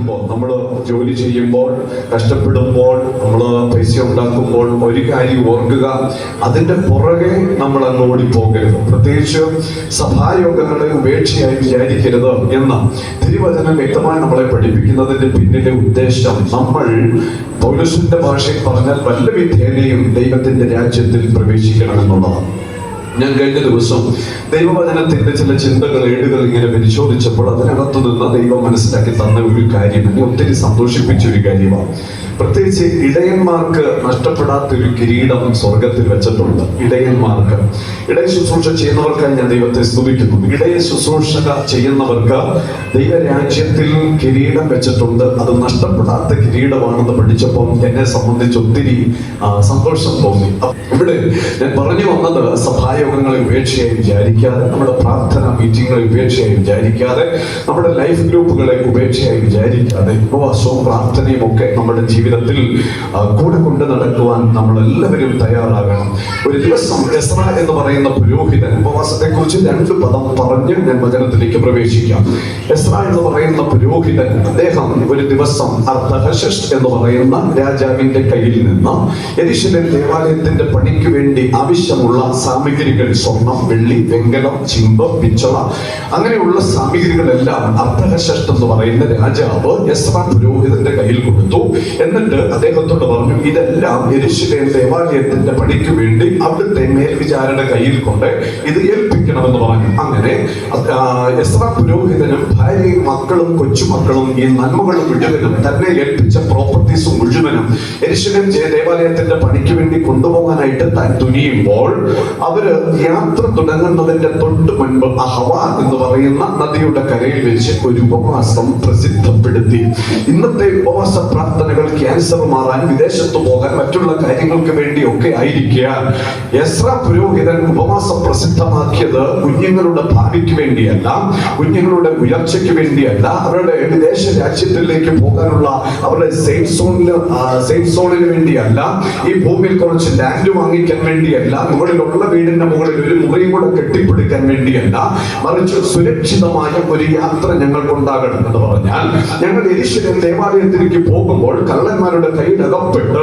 ജീവിക്കുമ്പോൾ, നമ്മൾ ജോലി ചെയ്യുമ്പോൾ, കഷ്ടപ്പെടുമ്പോൾ, നമ്മൾ പൈസ ഉണ്ടാക്കുമ്പോൾ ഒരു കാര്യം ഓർക്കുക, അതിന്റെ പുറകെ നമ്മൾ അങ്ങ് ഓടിപ്പോകരുത്. പ്രത്യേകിച്ച് സഭായോഗങ്ങളെ ഉപേക്ഷയായി വിചാരിക്കരുത് എന്ന തിരുവചനം വ്യക്തമായി നമ്മളെ പഠിപ്പിക്കുന്നതിന്റെ പിന്നിലെ ഉദ്ദേശം, നമ്മൾ പൗലോസിന്റെ ഭാഷയിൽ പറഞ്ഞാൽ വല്ല വിധേനയും ദൈവത്തിന്റെ രാജ്യത്തിൽ പ്രവേശിക്കണമെന്നുള്ളതാണ്. ഞാൻ കഴിഞ്ഞ ദിവസം ദൈവവചനത്തിന്റെ ചില ചിന്തകൾ, ഏടുകൾ ഇങ്ങനെ പരിശോധിച്ചപ്പോൾ അതിനകത്തു നിന്ന് ദൈവം മനസ്സിലാക്കി തന്ന ഒരു കാര്യം എന്നെ ഒത്തിരി സന്തോഷിപ്പിച്ച ഒരു കാര്യമാണ്. പ്രത്യേകിച്ച് ഇടയന്മാർക്ക് നഷ്ടപ്പെടാത്തൊരു കിരീടം സ്വർഗത്തിൽ വെച്ചിട്ടുണ്ട്. ഇടയന്മാർക്ക്, ഇടയ ശുശ്രൂഷ ചെയ്യുന്നവർക്കായി ഞാൻ ദൈവത്തെ സ്തുതിക്കുന്നു. ഇടയ ശുശ്രൂഷ ചെയ്യുന്നവർക്ക് ദൈവരാജ്യത്തിൽ കിരീടം വെച്ചിട്ടുണ്ട്. അത് നഷ്ടപ്പെടാത്ത കിരീടമാണെന്ന് പഠിച്ചപ്പോൾ എന്നെ സംബന്ധിച്ച് ഒത്തിരി സന്തോഷം തോന്നി. ഇവിടെ ഞാൻ പറഞ്ഞു വന്നത്, സഭായോഗങ്ങളെ ഉപേക്ഷയായി വിചാരിക്കാതെ, നമ്മുടെ പ്രാർത്ഥന മീറ്റിങ്ങുകളെ ഉപേക്ഷയായി വിചാരിക്കാതെ, നമ്മുടെ ലൈഫ് ഗ്രൂപ്പുകളെ ഉപേക്ഷയായി വിചാരിക്കാതെ, ഉപവാസവും പ്രാർത്ഥനയും ഒക്കെ നമ്മുടെ ജീവിതത്തിൽ കൂടെ കൊണ്ട് നടക്കുവാൻ നമ്മൾ എല്ലാവരും തയ്യാറാകണം. ഒരു ദിവസം എസ്രാ എന്ന് പറയുന്ന പുരോഹിതൻ, ഉപവാസത്തെ കുറിച്ച് 2 പദം പറഞ്ഞ് ഞാൻ വചനത്തിലേക്ക് പ്രവേശിക്കാം. എസ്രാ എന്ന് പറയുന്ന പുരോഹിതൻ, അദ്ദേഹം ഒരു ദിവസം അർത്തഹശസ് എന്ന് പറയുന്ന രാജാവിന്റെ കയ്യിൽ നിന്ന് യെരൂശലേം ദേവാലയത്തിന്റെ പണിക്ക് വേണ്ടി ആവശ്യമുള്ള സാമഗ്രികൾ, സ്വർണം, വെള്ളി, വെങ്കലം, ചിമ്പ്, പിച്ചള, അങ്ങനെയുള്ള സാമഗ്രികളെല്ലാം അർത്തഹശസ് എന്ന് പറയുന്ന രാജാവ് എസ്രാ പുരോഹിതന്റെ കയ്യിൽ കൊടുത്തു. എന്നിട്ട് അദ്ദേഹത്തോട് പറഞ്ഞു, ഇതെല്ലാം യെരൂശലേം ദേവാലയത്തിന്റെ പണിക്ക് വേണ്ടി അവിടുത്തെ മേൽവിചാരയുടെ കയ്യിൽ കൊണ്ട് ഇത് ഏൽപ്പിക്കണമെന്ന് പറഞ്ഞു. അങ്ങനെ എസ്രാ പുരോഹിതനും ഭാര്യയും മക്കളും കൊച്ചുമക്കളും ഈ നന്മകളും മുഴുവനും തന്നെ ഏൽപ്പിച്ച പ്രോപ്പർട്ടീസും മുഴുവനും യെരൂശലേം ദേവാലയത്തിന്റെ പണിക്ക് വേണ്ടി കൊണ്ടുപോകാനായിട്ട് താൻ തുനിയുമ്പോൾ, അവര് യാത്ര തുടങ്ങുന്നതിന്റെ തൊട്ട് മുൻപ് അഹവ എന്ന് പറയുന്ന നദിയുടെ കരയിൽ വെച്ച് ഒരു ഉപവാസം പ്രസിദ്ധപ്പെടുത്തി. ഇന്നത്തെ ഉപവാസ പ്രാർത്ഥനകൾ ക്യാൻസർ മാറാൻ, വിദേശത്ത് പോകാൻ, മറ്റുള്ള കാര്യങ്ങൾക്ക് വേണ്ടി ഒക്കെ ആയിരിക്കാൻ എസ്രാ പുരോഹിതൻ ഉപവാസം പ്രസിദ്ധമാക്കിയത് കുഞ്ഞുങ്ങളുടെ ഭാവിക്ക് വേണ്ടിയല്ല, കുഞ്ഞുങ്ങളുടെ ഉയർച്ചയ്ക്ക് വേണ്ടിയല്ല, അവരുടെ വിദേശ രാജ്യത്തിലേക്ക് പോകാനുള്ള അവരുടെ സേഫ് സോണിന് വേണ്ടിയല്ല, ഈ ഭൂമിയിൽ കുറച്ച് ലാൻഡ് വാങ്ങിക്കാൻ വേണ്ടിയല്ല, മുകളിലുള്ള വീടിന്റെ മുകളിൽ ഒരു മുറിയും കൂടെ കെട്ടിപ്പിടിക്കാൻ വേണ്ടിയല്ല, മറിച്ച് സുരക്ഷിതമായ ഒരു യാത്ര ഞങ്ങൾക്കുണ്ടാകണം എന്ന് പറഞ്ഞാൽ, ഞങ്ങൾ യെരൂശലേം ദേവാലയത്തിലേക്ക് പോകുമ്പോൾ കള്ളന്മാരുടെ കയ്യിൽ അകപ്പെട്ട്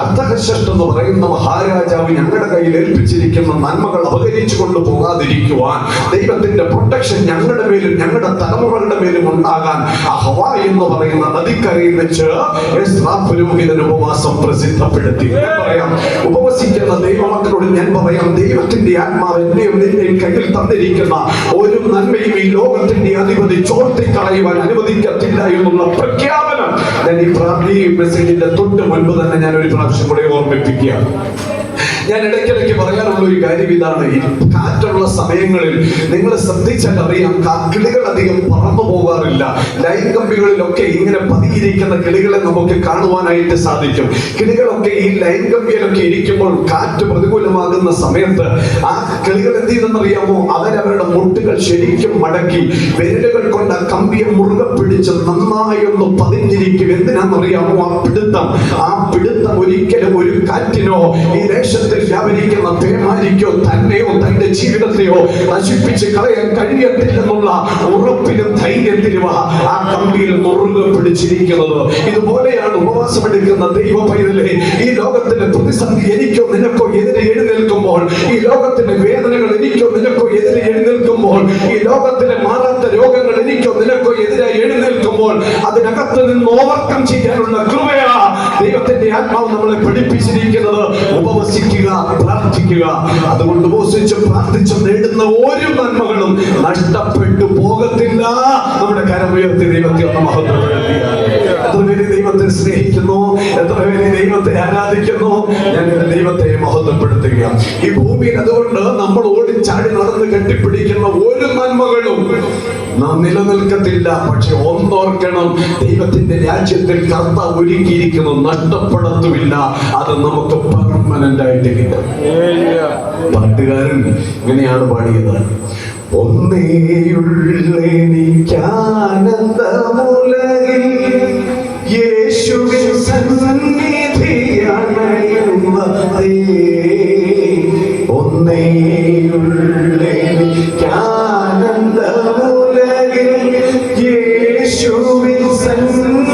അർത്തഹശസ് എന്ന് പറയുന്ന മഹാരാജാവ് ഞങ്ങളുടെ കയ്യിൽ ഏൽപ്പിച്ചിരിക്കുന്ന നന്മകൾ അപഹരിച്ചു കൊണ്ടുപോകാതിരിക്കുവാൻ ദൈവത്തിന്റെ പ്രൊട്ടക്ഷൻ ഞങ്ങളുടെ മേലും ഞങ്ങളുടെ തലമുറകളുടെ മേലും ഉണ്ടാകാൻ അഹവ എന്ന് പറയുന്ന നദിക്കരയിൽ വെച്ച് എസ്രാ പുരോഹിതൻ ഉപവാസം പ്രസിദ്ധപ്പെടുത്തി. പറയാം, ഉപവസിക്കുന്ന ദൈവമക്കളോട് ഞാൻ പറയാം, ദൈവത്തിന്റെ ആത്മാവ് എന്നെയും നിന്നെയും കയ്യിൽ തന്നിരിക്കുന്ന ഒരു നന്മയും ഈ ലോകത്തിന്റെ അധിപതി ചോർത്തിക്കളയുവാൻ അനുവദിക്കത്തില്ല എന്നുള്ള പ്രഖ്യാപനം ഞാൻ ഈ മെസ്സേജിന്റെ തൊട്ട് മുൻപ് തന്നെ ഞാൻ ഒരു പ്രാവശ്യം കൂടെ ഓർമ്മിപ്പിക്കുകയാണ്. ഞാൻ ഇടയ്ക്കിടയ്ക്ക് പറയാനുള്ള ഒരു കാര്യം ഇതാണ്, ഈ കാറ്റുള്ള സമയങ്ങളിൽ നിങ്ങൾ ശ്രദ്ധിച്ചാൽ അറിയാം, കിളികൾ അധികം പറന്നു പോകാറില്ല. ലൈൻ കമ്പികളിലൊക്കെ ഇങ്ങനെ പതിയിരിക്കുന്ന കിളികളെ നമുക്ക് കാണുവാനായിട്ട് സാധിക്കും. കിളികളൊക്കെ ഈ ലൈൻ കമ്പിയിലൊക്കെ ഇരിക്കുമ്പോൾ കാറ്റ് പ്രതികൂലമാകുന്ന സമയത്ത് ആ കിളികൾ എന്ത് ചെയ്തെന്നറിയാമോ, അവരവരുടെ മുട്ടുകൾ ശരിക്കും മടക്കി വിരലുകൾ കൊണ്ട് ആ കമ്പിയെ മുറുകെ പിടിച്ച് നന്നായി ഒന്ന് പതിഞ്ഞിരിക്കും. എന്തിനാണെന്നറിയാമോ, ആ പിടുത്തം ഒരിക്കലും ഒരു കാറ്റിനോ ഈ ദേശത്തിൽ വ്യാപരിക്കുന്ന പേമാരിക്കോ തന്നെയോ തന്റെ ജീവിതത്തെയോ നശിപ്പിച്ച് കളയാൻ കഴിയത്തില്ലെന്നുള്ള ഉറപ്പിലും ധൈര്യത്തിലും ആ കമ്പിയിൽ മുറുകെ പിടിച്ചിരിക്കുന്നത്. ഇതുപോലെയാണ് ഉപവാസമെടുക്കുന്ന ദൈവ പൈതലേ, ഈ ലോകത്തിന്റെ പ്രതിസന്ധി എനിക്കോ നിനക്കോ എതിരെ എഴുന്നേൽക്കുമ്പോൾ, ഈ ലോകത്തിന്റെ വേദനകൾ എനിക്കോ നിനക്കോ എതിരെ എഴുന്നേൽക്കുമ്പോൾ, ഈ ലോകത്തിലെ മാറാത്ത രോഗങ്ങൾ എനിക്കോ നിനക്കോ എതിരെ എഴുന്നേൽക്കുമ്പോൾ, അതിനകത്ത് നിന്ന് ഓവർകം ചെയ്യാനുള്ള കൃപയാ ദൈവത്തിന്റെ ആത്മാവ് നമ്മളെ പഠിപ്പിച്ചിരിക്കുന്നത്. ഉപവസിക്കുക, പ്രാർത്ഥിക്കുക. അതുകൊണ്ട് ഉപവസിച്ചും പ്രാർത്ഥിച്ചും നേടുന്ന ഒരു നന്മകളും നഷ്ടപ്പെട്ടു പോകത്തില്ല. നമ്മുടെ കരമുയർത്തി ദൈവത്തെ ഒന്ന് മഹത്വപ്പെടുത്തുക. എത്ര പേര് ദൈവത്തെ സ്നേഹിക്കുന്നു, എത്ര പേര് ദൈവത്തെ ആരാധിക്കുന്നു. ഞാൻ ദൈവത്തെ മഹത്വപ്പെടുത്തുക. ഈ ഭൂമിയിൽ അതുകൊണ്ട് നമ്മൾ ഓടിച്ചാടി നടന്ന് കെട്ടിപ്പിടിക്കുന്ന ഒരു നന്മകളും നാം നിലനിൽക്കത്തില്ല. പക്ഷെ ഒന്നോർക്കണം, ദൈവത്തിന്റെ രാജ്യത്തിൽ കർത്താവ് ഒരുക്കിയിരിക്കുന്നു, നഷ്ടപ്പെടത്തുമില്ല. അത് നമുക്ക് പെർമനന്റ് ആയിട്ട് കിട്ടും. പാട്ടുകാരൻ ഇങ്ങനെയാണ് പാടിയത്, ഒന്നേയുള്ളെനിക്കാനന്ദമുലകിൽ യേശുവിൻ സന്നിധിയണയുന്നതേ, ഒന്നേയുള്ളെനിക്കാനന്ദമുലകിൽ യേശുവിൻ സന്നിധി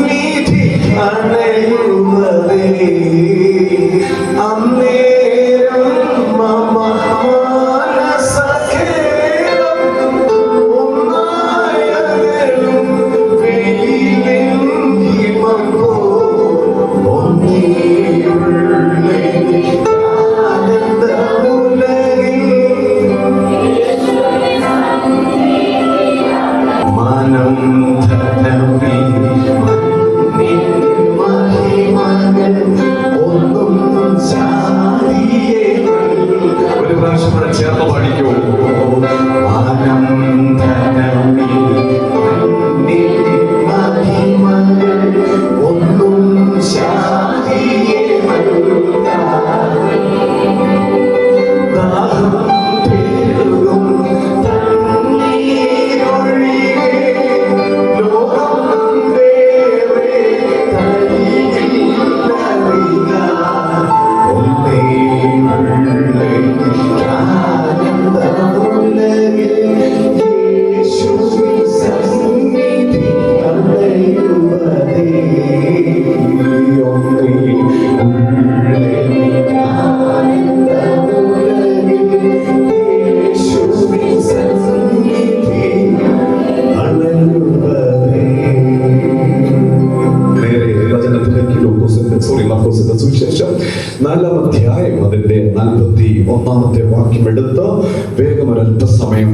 ഒരൊറ്റ സമയം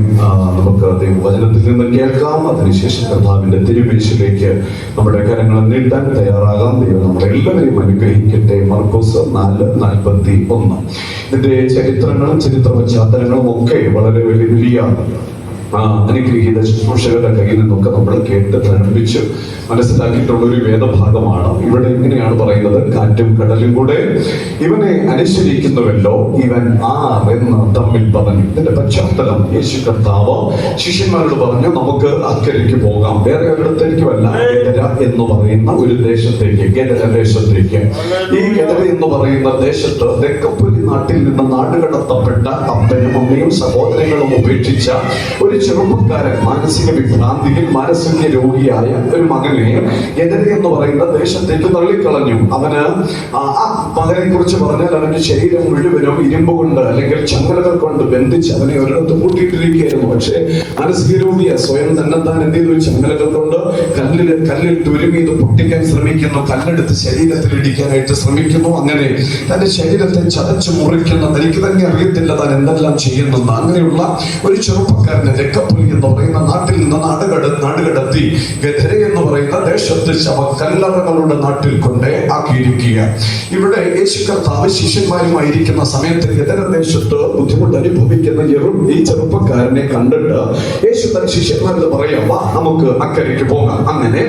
നമുക്ക് ദൈവവചനത്തിൽ നിന്ന് കേൾക്കാം. അതിനുശേഷം കർത്താവിന്റെ തിരുമേശയിലേക്ക് നമ്മുടെ കരങ്ങൾ നീട്ടാൻ തയ്യാറാകാം. ദൈവം നമ്മളെല്ലാവരെയും അനുഗ്രഹിക്കട്ടെ. മർക്കോസ് 4:41. ഇതിന്റെ ചരിത്രങ്ങളും ചരിത്ര പശ്ചാത്തലങ്ങളും ഒക്കെ വളരെ വലിയ അനുഗ്രഹീത ശുശ്രൂഷകരുടെ കയ്യിൽ നിന്നൊക്കെ നമ്മൾ കേട്ട് തഴമ്പിച്ച് മനസ്സിലാക്കിയിട്ടുള്ള ഒരു വേദഭാഗമാണ്. ഇവിടെ ഇങ്ങനെയാണ് പറയുന്നത്: കാറ്റും കടലും കൂടെ ഇവനെ അനുസരിക്കുന്നുവല്ലോ, ഇവൻ എന്ന് തമ്മിൽ പറഞ്ഞു. ഇതിന്റെ പശ്ചാത്തലം, യേശു കർത്താവ് ശിഷ്യന്മാരോട് പറഞ്ഞു, നമുക്ക് അക്കരയ്ക്ക് പോകാം. വേറെ ഒരിടത്തേക്കുമല്ല, ഗദര എന്ന് പറയുന്ന ഒരു ദേശത്തേക്ക്, ഗദര ദേശത്തേക്ക്. ഈ ഗദര എന്ന് പറയുന്ന ദേശത്ത് തെക്കപ്പുലി നാട്ടിൽ നിന്ന് നാടുകടത്തപ്പെട്ട അപ്പനും അമ്മയും സഹോദരങ്ങളും ഉപേക്ഷിച്ച ഒരു ചെറുപ്പക്കാരൻ, മാനസിക വിഭ്രാന്തിയിൽ മാനസിക രോഗിയായ ഒരു മകനെ ഗദര എന്ന് പറയുന്ന ദേശത്തേക്ക് തള്ളിക്കളഞ്ഞു. അവന് ആ മകനെ കുറിച്ച് പറഞ്ഞാൽ അവന്റെ ശരീരം മുഴുവനും ഇരുമ്പ് കൊണ്ട് അല്ലെങ്കിൽ ചങ്ങലകൾ കൊണ്ട് ബന്ധിച്ച് അവനെ ഒരിടത്ത് കൂട്ടിയിട്ടിരിക്കുകയായിരുന്നു. പക്ഷേ മാനസിക രോഗിയെ സ്വയം തന്നെത്താൻ എന്ത് ചെയ്തു? ചങ്ങലകൾ കൊണ്ട് കല്ലിൽ തുരുമി ഇത് പൊട്ടിക്കാൻ ശ്രമിക്കുന്നു, കല്ലെടുത്ത് ശരീരത്തിൽ ഇടിക്കാനായിട്ട് ശ്രമിക്കുന്നു. അങ്ങനെ തന്റെ ശരീരത്തെ ചതച്ചു മുറിക്കുന്ന, തനിക്ക് തന്നെ അറിയത്തില്ല താൻ എന്തെല്ലാം ചെയ്യുന്നെന്ന്, അങ്ങനെയുള്ള ഒരു ചെറുപ്പക്കാരനെ തെക്കപ്പുലി എന്ന് പറയുന്ന നാട്ടിൽ നിന്ന് നാടുകടത്തി ഗദര എന്ന് പറയുന്ന ദേശത്ത് ശവക്കല്ലറകളുടെ നാട്ടിൽ കൊണ്ട് ആക്കിയിരിക്കുക. ഇവിടെ യേശു കർത്താവ് ശിഷ്യന്മാരുമായിരിക്കുന്ന സമയത്ത് ഗദര ദേശത്ത് ബുദ്ധിമുട്ട് അനുഭവിക്കുന്ന ഈ ചെറുപ്പക്കാരനെ കണ്ടിട്ട് യേശു തന്റെ ശിഷ്യന്മാരോട് പറയാം, വാ നമുക്ക് അക്കരയ്ക്ക് പോകാം. അങ്ങനെ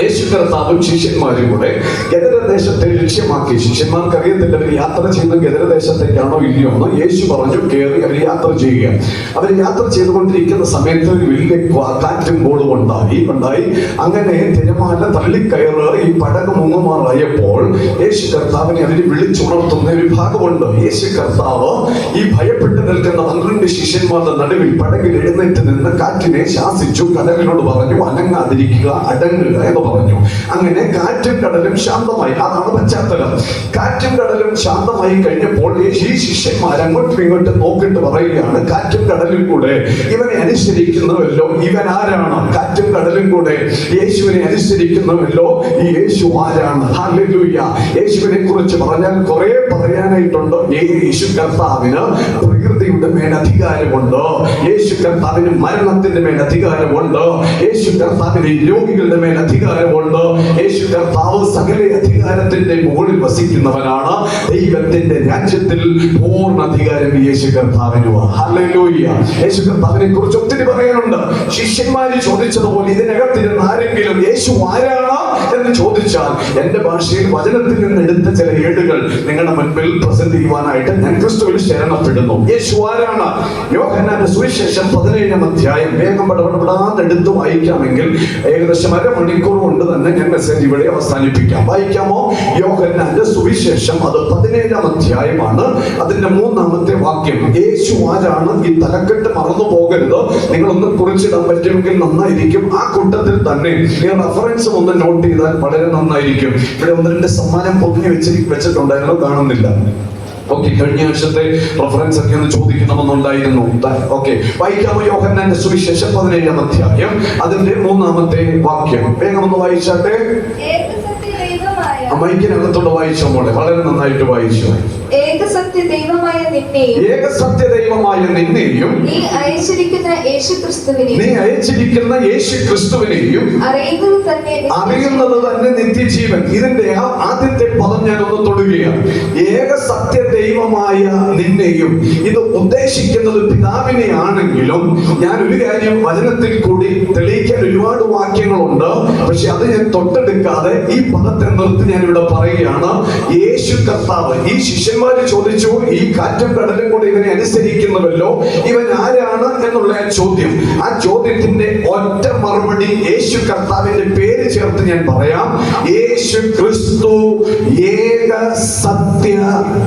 യേശു കർത്താവും ശിഷ്യന്മാരും കൂടെ ഗദര ദേശത്തെ ലക്ഷ്യമാക്കി. ശിഷ്യന്മാർക്ക് അറിയത്തില്ല അവർ യാത്ര ചെയ്യുന്ന ഗദര ദേശത്തേക്കാണോ ഇല്ലയോ എന്ന്. യേശു പറഞ്ഞു, കയറി അവർ യാത്ര ചെയ്യുക. അവർ യാത്ര ചെയ്തുകൊണ്ടിരിക്കുന്ന സമയത്ത് ഒരു വലിയ കാറ്റും കോളും ഉണ്ടായി. അങ്ങനെ തിരമാല തള്ളിക്കയറ് ഈ പടക് മുങ്ങുമാറായപ്പോൾ യേശു കർത്താവിനെ അവർ വിളിച്ചുണർത്തുന്ന ഒരു ഭാഗമുണ്ട്. യേശു കർത്താവ് ഈ ഭയപ്പെട്ട് നിൽക്കുന്ന 12 ശിഷ്യന്മാരുടെ നടുവിൽ പടകിൽ എഴുന്നേറ്റ് നിന്ന് കാറ്റിനെ ശാസിച്ചു. കടലിനോട് പറഞ്ഞു, അനങ്ങാതിരിക്കുക, അടങ്ങുക എന്ന് പറഞ്ഞു. അങ്ങനെ കാറ്റും കടലും ശാന്തമായി. അതാണ് പശ്ചാത്തലം. കാറ്റും കടലും ശാന്തമായി കഴിഞ്ഞപ്പോൾ ഈ ശിഷ്യന്മാർ അങ്ങോട്ടും ഇങ്ങോട്ടും നോക്കിയിട്ട് പറയുകയാണ്, കാറ്റും കടലും കൂടെ ഇവനെ അനുസരിക്കുന്നുവല്ലോ, ഇവൻ ആരാണ്? കാറ്റും കടലും കൂടെ യേശുവിനെ അനുസരിക്കുന്നുവല്ലോ, ഈ യേശു ആരാണ്? ഹല്ലേലൂയ. യേശുവിനെ കുറിച്ച് പറഞ്ഞാൽ കുറെ പറയാനായിട്ടുണ്ട്. യേശു കർത്താവിന് പ്രകൃതിയുടെ മേൽ അധികാരമുണ്ട്. യേശു കർത്താവിന് മരണത്തിന്റെ മേൽ അധികാരമുണ്ട്. യേശു കർത്താവിന് രോഗികളുടെ മേൽ അധികാരമുണ്ട്. യേശു കർത്താവ് സകല അധികാരത്തിന്റെ മുകളിൽ വസിക്കുന്നവനാണ്. ദൈവത്തിന്റെ രാജ്യത്തിൽ പൂർണ്ണ അധികാരം യേശു കർത്താവിനുമാണ്. ഹല്ലേലൂയ. യേശു കർത്താവിനെ കുറിച്ച് ഒത്തിരി പറയാനുണ്ട്. ശിഷ്യന്മാര് ചോദിച്ചതുപോലെ ഇതിനകത്തിരുന്ന് ആരെങ്കിലും യേശു ആരാണ് എന്ന് ചോദിച്ചാൽ എന്റെ ഭാഷയിൽ വചനത്തിൽ നിന്ന് എടുത്ത ചില ഏടുകൾ നിങ്ങളുടെ മുൻപിൽ പ്രസന്റ് ചെയ്യുവാനായിട്ട് ഞാൻ ക്രിസ്തുവിൽ ശരണപ്പെടുന്നു. യേശു ആരാണ്? യോഹന്നാന്റെ സുവിശേഷം 17-ാം അധ്യായം വേഗം പടപടാന്ന് എടുത്ത് വായിക്കാമെങ്കിൽ ഏകദേശം അരമണിക്കൂർ കൊണ്ട് തന്നെ ഞാൻ മെസ്സേജ് ഇവിടെ അവസാനിപ്പിക്കാം. വായിക്കാമോ? യോഹന്നാന്റെ സുവിശേഷം അത് 17-ാം അധ്യായമാണ്. അതിന്റെ 3-ാമത്തെ വാക്യം. യേശു ആരാണ്? ഈ തലക്കെട്ട് മറന്നു പോകരുത്. നിങ്ങളൊന്ന് കുറിച്ചിടാൻ പറ്റുമെങ്കിൽ നന്നായിരിക്കും. ആ കൂട്ടത്തിൽ തന്നെ ഈ റെഫറൻസ് ഒന്ന് നോട്ട് ചെയ്താൽ വളരെ നന്നായിരിക്കും. ഇവിടെ 1-2 സമ്മാനം പൊതിഞ്ഞ് വെച്ചിട്ടുണ്ടായിരുന്നു, കാണുന്നില്ല. ഓക്കെ, കഴിഞ്ഞ ആഴ്ചത്തെ റെഫറൻസ് ഒക്കെ ഒന്ന് ചോദിക്കണമെന്നുണ്ടായിരുന്നു. ഓക്കെ, വായിക്കാമോ? യോഹന്നാന്റെ സുവിശേഷം 17-ാം അധ്യായം അതിന്റെ 3-ാമത്തെ വാക്യം വേഗം ഒന്ന് വായിച്ചാട്ടെ. മൈക്കിനകത്തോടെ വായിച്ചോ മോളെ, വളരെ നന്നായിട്ട് വായിച്ചു. ഏകസത്യ ദൈവമായ നിന്നെയും നീ അയച്ചിരിക്കുന്ന യേശുക്രിസ്തുവിനെയും അറിയുന്നത് തന്നെ നിത്യജീവൻ. ഇതിന്റെ ആദ്യത്തെ പദം ഞാൻ ഒന്ന് തൊടുകയാണ്. ഏകസത്യ ദൈവമായ നിന്നെയും. ഇത് ഉദ്ദേശിക്കുന്നത് പിതാവിനെ ആണെങ്കിലും ഞാൻ ഒരു കാര്യം വചനത്തിൽ കൂടി തെളിയിക്കാൻ ഒരുപാട് വാക്യങ്ങളുണ്ട്. പക്ഷെ അത് ഞാൻ തൊട്ടെടുക്കാതെ ഈ പദത്തെ നിർത്തി ഞാൻ ഇവിടെ പറയുകയാണ്. യേശു കർത്താവ്. ഈ ശിഷ്യന്മാര് ചോദിച്ചു, ഈ കാറ്റും കടലും കൂടെ ഇവനെ അനുസരിക്കുന്നുവല്ലോ, ഇവൻ ആരാണ് എന്നുള്ള ചോദ്യം. ആ ചോദ്യത്തിന്റെ ഒറ്റ മറുപടി യേശു കർത്താവിന്റെ പേര് ചേർത്ത് ഞാൻ പറയാം. യേശു ക്രിസ്തു ഏക സത്യ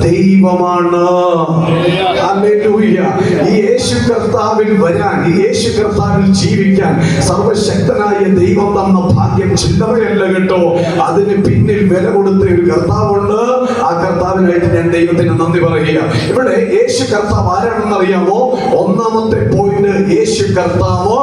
ദൈവമാണ്. ഹല്ലേലൂയ. ഈ യേശു കർത്താവിൽ വരാൻ, ഈ യേശു കർത്താവിൽ ജീവിക്കാൻ സർവശക്തനായ ദൈവം തന്ന ഭാഗ്യം ചില്ലറയല്ല കേട്ടോ. അതിന് പിന്നിൽ വില കൊടുത്ത ഒരു കർത്താവുണ്ട്. ആ കർത്താവിനായിട്ട് ഞാൻ ദൈവത്തിന് നന്ദി പറയുക. ഇവിടെ യേശു കർത്താവ് ആരാണെന്ന് അറിയാമോ? ഒന്നാമത്തെ പോയിന്റ്, യേശു കർത്താവ്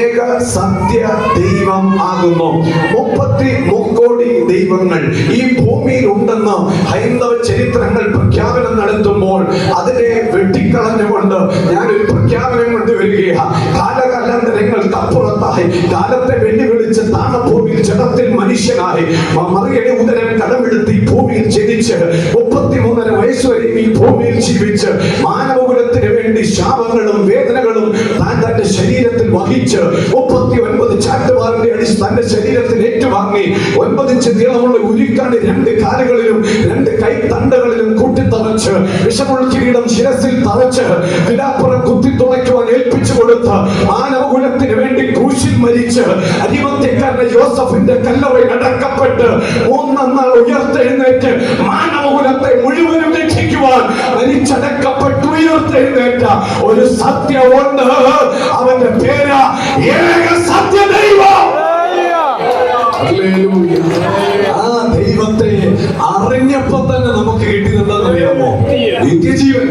ഏക സത്യ ദൈവം ആകുന്നു. 33 കോടി ദൈവങ്ങൾ ഈ ഭൂമിയിൽ ഉണ്ടെന്ന് ഹൈന്ദവ ചരിത്രങ്ങൾ പ്രഖ്യാപനം നടത്തുമ്പോൾ അതിനെ വെട്ടിക്കളഞ്ഞുകൊണ്ട് ഞാനൊരു പ്രഖ്യാപനം കൊണ്ടുവരികയാണ്. കാലകാലാന്തരങ്ങൾക്ക് അപ്പുറത്തായി കാലത്തെ വെല്ലുവിളിച്ച് താണഭൂമിയിൽ ജഡത്തിൽ മനുഷ്യനായി മറിയയുടെ ഉദരം കടമെടുത്ത് ഈ ഭൂമിയിൽ ജനിച്ച് 33 വയസ്സ് വരെയും ഈ ഭൂമിയിൽ ജീവിച്ച് മാനവകുലത്തിന് വേണ്ടി ശാപങ്ങളും വേദനകളും താൻ തന്റെ ശരീരത്തിൽ വഹിച്ച് 39 ചാട്ടുവാറിന്റെ അടി തന്റെ ശരീരത്തിൽ ഏറ്റുവാങ്ങി 9 ഇഞ്ച് നീളമുള്ള ഉരുക്കാണ് 2 കാലുകളിലും 2 കൈത്തണ്ടകളിലും കൂട്ടിത്തറച്ച് വിഷമുള്ള കിരീടം ശിരസിൽ തറച്ച് വിലാപ്പുറം കുത്തിത്തുളയ്ക്കുവാൻ ഏൽപ്പിച്ചു കൊടുത്ത് മാനവകുലത്തിന് വേണ്ടി ക്രൂശിൽ മരിച്ച് അരിമത്യക്കാരന്റെ യോസഫിന്റെ കല്ലറയിൽ അടക്കപ്പെട്ട് 3 നാൾ ഉയർത്തെഴുന്നേറ്റ് മാനവകുലത്തെ മുഴുവനും രക്ഷിക്കുവാൻ മരിച്ചടക്കപ്പെട്ടു ഉയർത്തെഴുന്നേറ്റ ഒരു സത്യമുണ്ട്. അവന്റെ പേര് ഏക സത്യ ദൈവം. ആ ദൈവത്തെ അറിഞ്ഞപ്പോ തന്നെ നമുക്ക് കിട്ടിയതെന്താണെന്ന് അറിയാമോ? നിത്യജീവൻ.